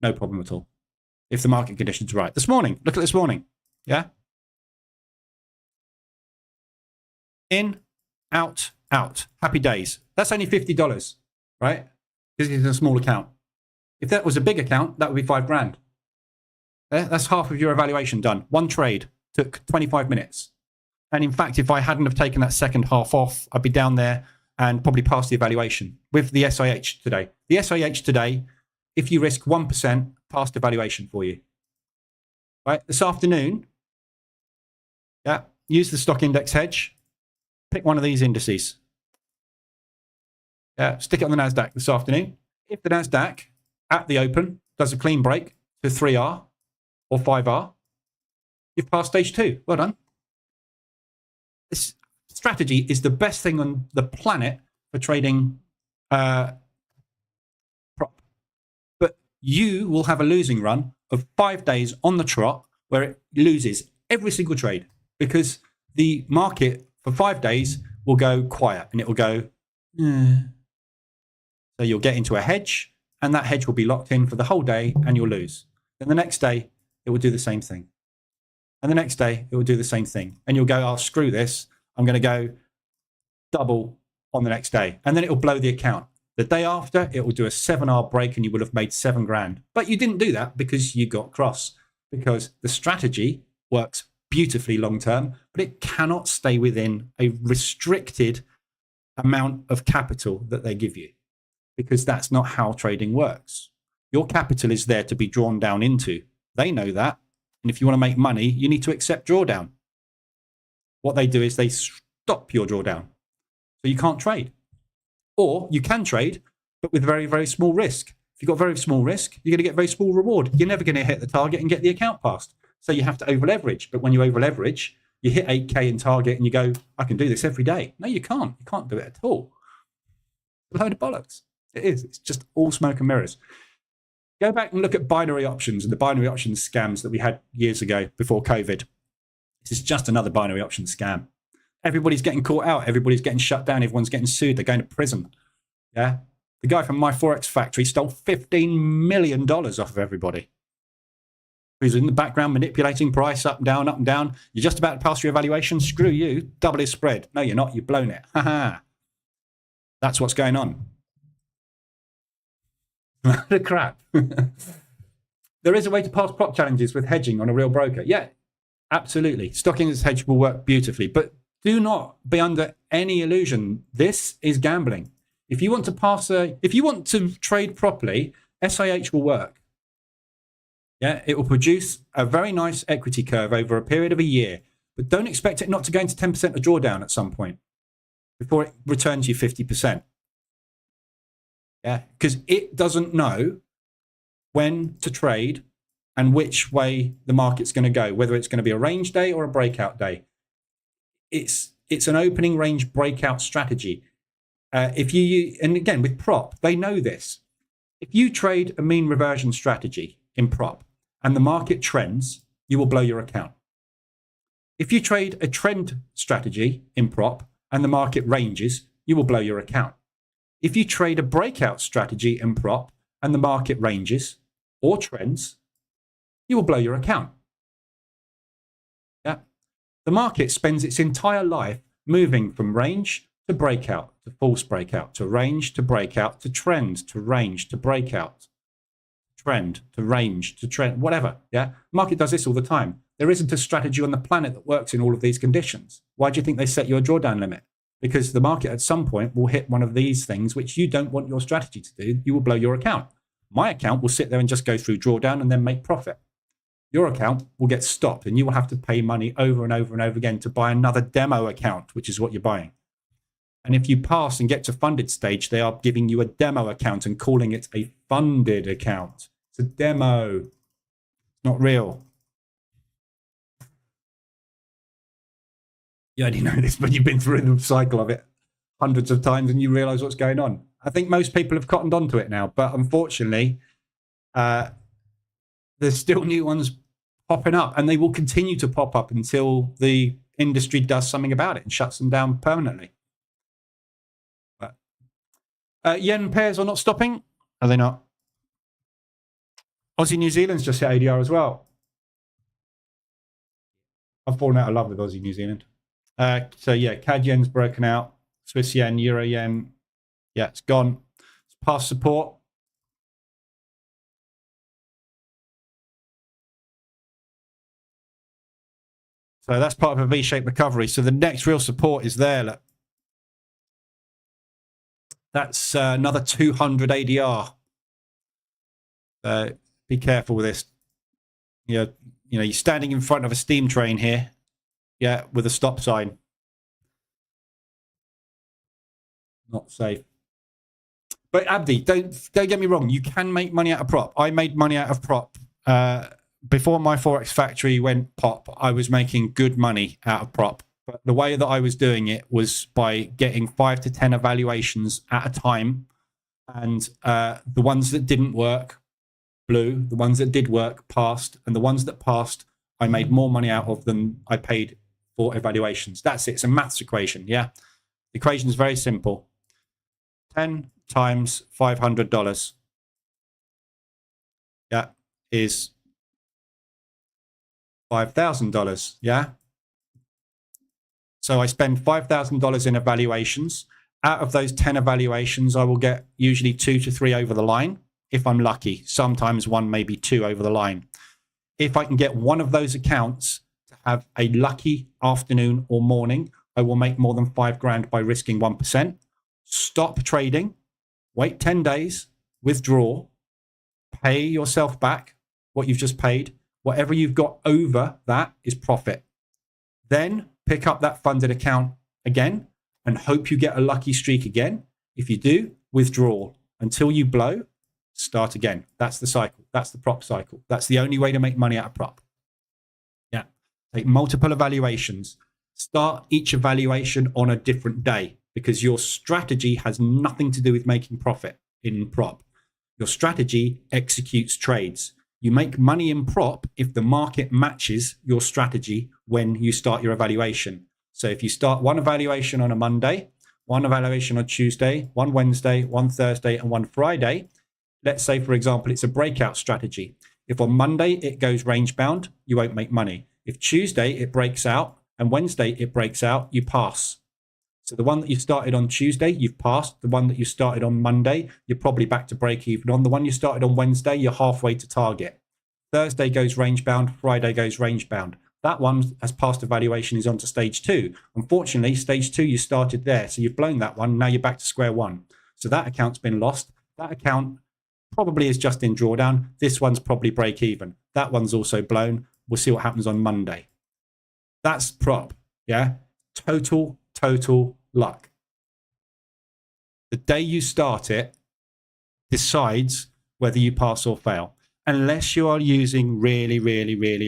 No problem at all. If the market conditions are right. This morning, look at this morning. Yeah. In, out, out. Happy days. That's only $50, right? Because it's a small account. If that was a big account, that would be 5 grand. That's half of your evaluation done. One trade took 25 minutes. And in fact, if I hadn't have taken that second half off, I'd be down there and probably past the evaluation with the SIH today. The SIH today, if you risk 1%, past evaluation for you. Right? This afternoon, yeah, use the stock index hedge. Pick one of these indices. Yeah, stick it on the NASDAQ this afternoon. If the NASDAQ at the open does a clean break to 3R or 5R, you've passed stage 2. Well done. This strategy is the best thing on the planet for trading prop. But you will have a losing run of 5 days on the trot where it loses every single trade because the market for 5 days will go quiet and it will go, So you'll get into a hedge and that hedge will be locked in for the whole day and you'll lose. Then the next day, it will do the same thing. And the next day, it will do the same thing. And you'll go, oh, screw this. I'm going to go double on the next day. And then it will blow the account. The day after, it will do a 7R break and you will have made 7 grand. But you didn't do that because you got cross. Because the strategy works beautifully long term, but it cannot stay within a restricted amount of capital that they give you. Because that's not how trading works. Your capital is there to be drawn down into. They know that. And if you want to make money, you need to accept drawdown. What they do is they stop your drawdown. So you can't trade. Or you can trade, but with very, very small risk. If you've got very small risk, you're going to get very small reward. You're never going to hit the target and get the account passed. So you have to over leverage. But when you over leverage, you hit 8K in target and you go, I can do this every day. No, you can't. You can't do it at all. It's a load of bollocks. It is. It's just all smoke and mirrors. Go back and look at binary options and the binary options scams that we had years ago before COVID. This is just another binary option scam. Everybody's getting caught out. Everybody's getting shut down. Everyone's getting sued. They're going to prison. Yeah. The guy from my Forex factory stole $15 million off of everybody. Who's in the background manipulating price up and down, up and down. You're just about to pass your evaluation. Screw you. Double his spread. No, you're not. You've blown it. Ha ha. That's what's going on. The crap. There is a way to pass prop challenges with hedging on a real broker. Yeah, absolutely. Stock index hedge will work beautifully, but do not be under any illusion. This is gambling. If you want to trade properly, SIH will work. Yeah, it will produce a very nice equity curve over a period of a year, but don't expect it not to go into 10% of drawdown at some point before it returns you 50%. Yeah, because it doesn't know when to trade and which way the market's going to go, whether it's going to be a range day or a breakout day. It's an opening range breakout strategy. And again, with prop, they know this. If you trade a mean reversion strategy in prop and the market trends, you will blow your account. If you trade a trend strategy in prop and the market ranges, you will blow your account. If you trade a breakout strategy in prop and the market ranges or trends, you will blow your account. Yeah. The market spends its entire life moving from range to breakout, to false breakout, to range, to breakout, to trend, to range, to breakout, trend, to range, to trend, whatever. Yeah. Market does this all the time. There isn't a strategy on the planet that works in all of these conditions. Why do you think they set you a drawdown limit? Because the market at some point will hit one of these things, which you don't want your strategy to do. You will blow your account. My account will sit there and just go through drawdown and then make profit. Your account will get stopped and you will have to pay money over and over and over again to buy another demo account, which is what you're buying. And if you pass and get to funded stage, they are giving you a demo account and calling it a funded account. It's a demo. It's not real. You already know this, but you've been through the cycle of it hundreds of times and you realize what's going on. I think most people have cottoned onto it now, but unfortunately, there's still new ones popping up and they will continue to pop up until the industry does something about it and shuts them down permanently. But, yen pairs are not stopping. Are they not? Aussie New Zealand's just hit ADR as well. I've fallen out of love with Aussie New Zealand. So yeah, CAD yen's broken out. Swiss yen, Euro yen. Yeah, it's gone. It's past support. So that's part of a V-shaped recovery. So the next real support is there. Look. That's another 200 ADR. Be careful with this. You're standing in front of a steam train here, yeah, with a stop sign. Not safe. But Abdi, don't get me wrong. You can make money out of prop. I made money out of prop before my Forex factory went pop. I was making good money out of prop. But the way that I was doing it was by getting 5 to 10 evaluations at a time, and the ones that didn't work, blue. The ones that did work passed, and the ones that passed, I made more money out of than I paid for evaluations. That's it. It's a maths equation. Yeah, the equation is very simple. 10 times $500, yeah, is $5,000. Yeah. So I spend $5,000 in evaluations. Out of those 10 evaluations, I will get usually 2 to 3 over the line. If I'm lucky, sometimes 1, maybe 2 over the line. If I can get one of those accounts to have a lucky afternoon or morning, I will make more than 5 grand by risking 1%. Stop trading, wait 10 days, withdraw, pay yourself back what you've just paid. Whatever you've got over that is profit. Then pick up that funded account again and hope you get a lucky streak again. If you do, withdraw until you blow. Start again. That's the cycle. That's the prop cycle. That's the only way to make money out of prop. Yeah. Take multiple evaluations. Start each evaluation on a different day, because your strategy has nothing to do with making profit in prop. Your strategy executes trades. You make money in prop if the market matches your strategy when you start your evaluation. So if you start one evaluation on a Monday, one evaluation on Tuesday, one Wednesday, one Thursday, and one Friday, let's say, for example, it's a breakout strategy. If on Monday it goes range bound, you won't make money. If Tuesday it breaks out and Wednesday it breaks out, you pass. So the one that you started on Tuesday, you've passed. The one that you started on Monday, you're probably back to break even on. The one you started on Wednesday, you're halfway to target. Thursday goes range bound, Friday goes range bound. That one has passed evaluation, is on to stage 2. Unfortunately, stage 2, you started there. So you've blown that one. Now you're back to square one. So that account's been lost. That account probably is just in drawdown. This one's probably break even. That one's also blown. We'll see what happens on Monday. That's prop. Yeah. Total luck. The day you start it decides whether you pass or fail, unless you are using really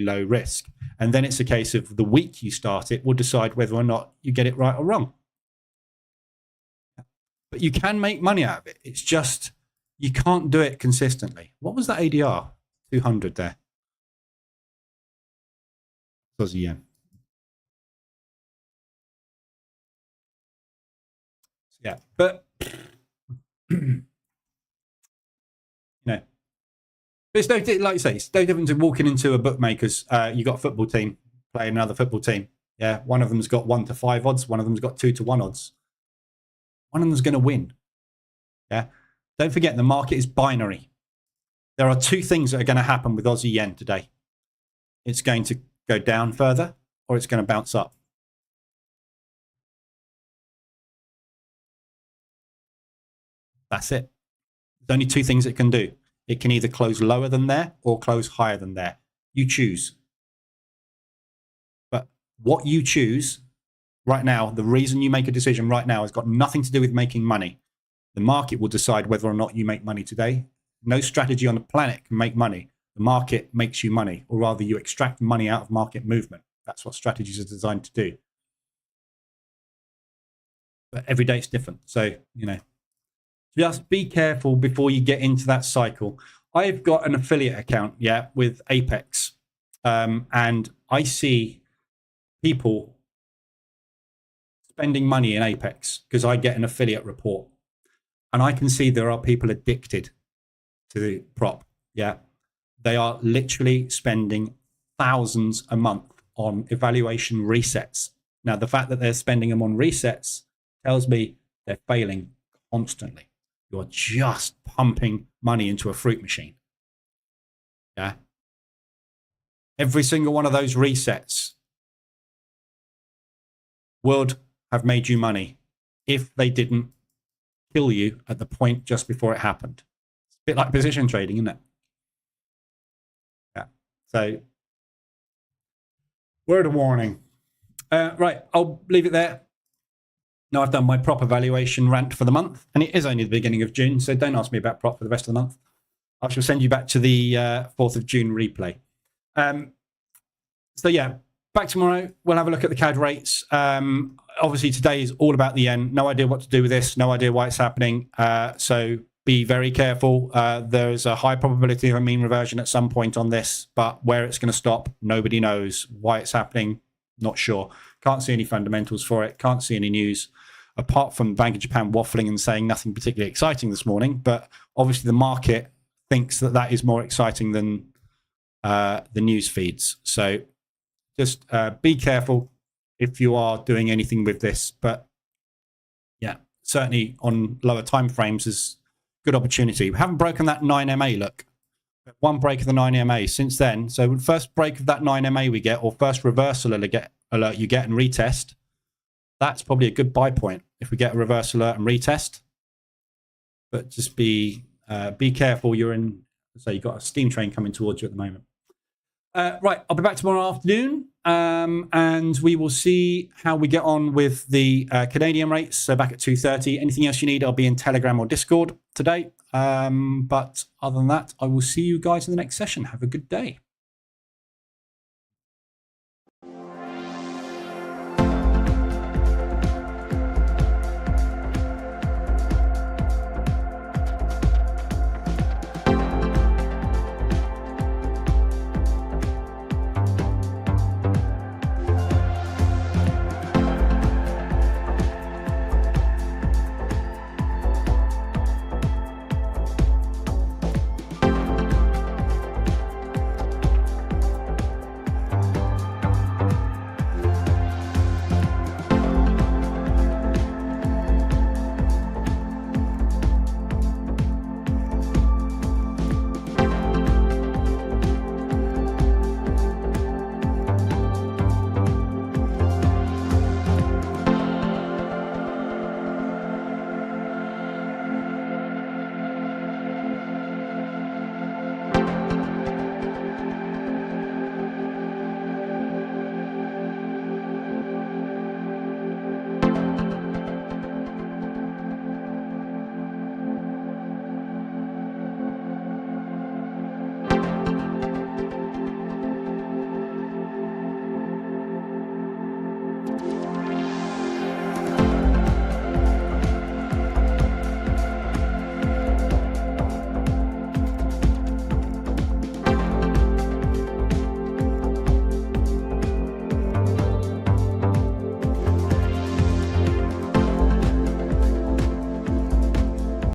low risk. And then it's a case of the week you start it will decide whether or not you get it right or wrong. But you can make money out of it. It's just you can't do it consistently. What was that ADR? 200 there. Aussie yen. Yeah, but you know, it's no, like you say, it's no different to walking into a bookmaker's. You got a football team playing another football team. Yeah, one of them's got 1 to 5 odds. One of them's got 2 to 1 odds. One of them's going to win. Yeah, don't forget the market is binary. There are 2 things that are going to happen with Aussie yen today. It's going to go down further, or it's going to bounce up. That's it. There's only 2 things it can do. It can either close lower than there or close higher than there. You choose. But what you choose right now, the reason you make a decision right now has got nothing to do with making money. The market will decide whether or not you make money today. No strategy on the planet can make money. The market makes you money, or rather you extract money out of market movement. That's what strategies are designed to do. But every day it's different. So, you know, just be careful before you get into that cycle. I've got an affiliate account, yeah, with Apex. And I see people spending money in Apex because I get an affiliate report. And I can see there are people addicted to the prop. Yeah. They are literally spending thousands a month on evaluation resets. Now, the fact that they're spending them on resets tells me they're failing constantly. You're just pumping money into a fruit machine. Yeah. Every single one of those resets would have made you money if they didn't kill you at the point just before it happened. It's a bit like position trading, isn't it? Yeah. So, word of warning. Right, I'll leave it there. Now I've done my proper valuation rant for the month, and it is only the beginning of June, so don't ask me about prop for the rest of the month. I shall send you back to the 4th of June replay. So yeah, back tomorrow. We'll have a look at the CAD rates. Obviously, today is all about the yen. No idea what to do with this. No idea why it's happening. So be very careful. There is a high probability of a mean reversion at some point on this, but where it's going to stop, nobody knows. Why it's happening, not sure. Can't see any fundamentals for it. Can't see any news, apart from Bank of Japan waffling and saying nothing particularly exciting this morning. But obviously the market thinks that that is more exciting than the news feeds. So just be careful if you are doing anything with this. But yeah, certainly on lower time frames is good opportunity. We haven't broken that 9MA, look. One break of the 9MA since then. So first break of that 9MA we get, or first reversal alert you get and retest, that's probably a good buy point if we get a reverse alert and retest. But just be careful. You're in, so you've got a steam train coming towards you at the moment. Right, I'll be back tomorrow afternoon, and we will see how we get on with the Canadian rates. So back at 2:30. Anything else you need, I'll be in Telegram or Discord today. But other than that, I will see you guys in the next session. Have a good day.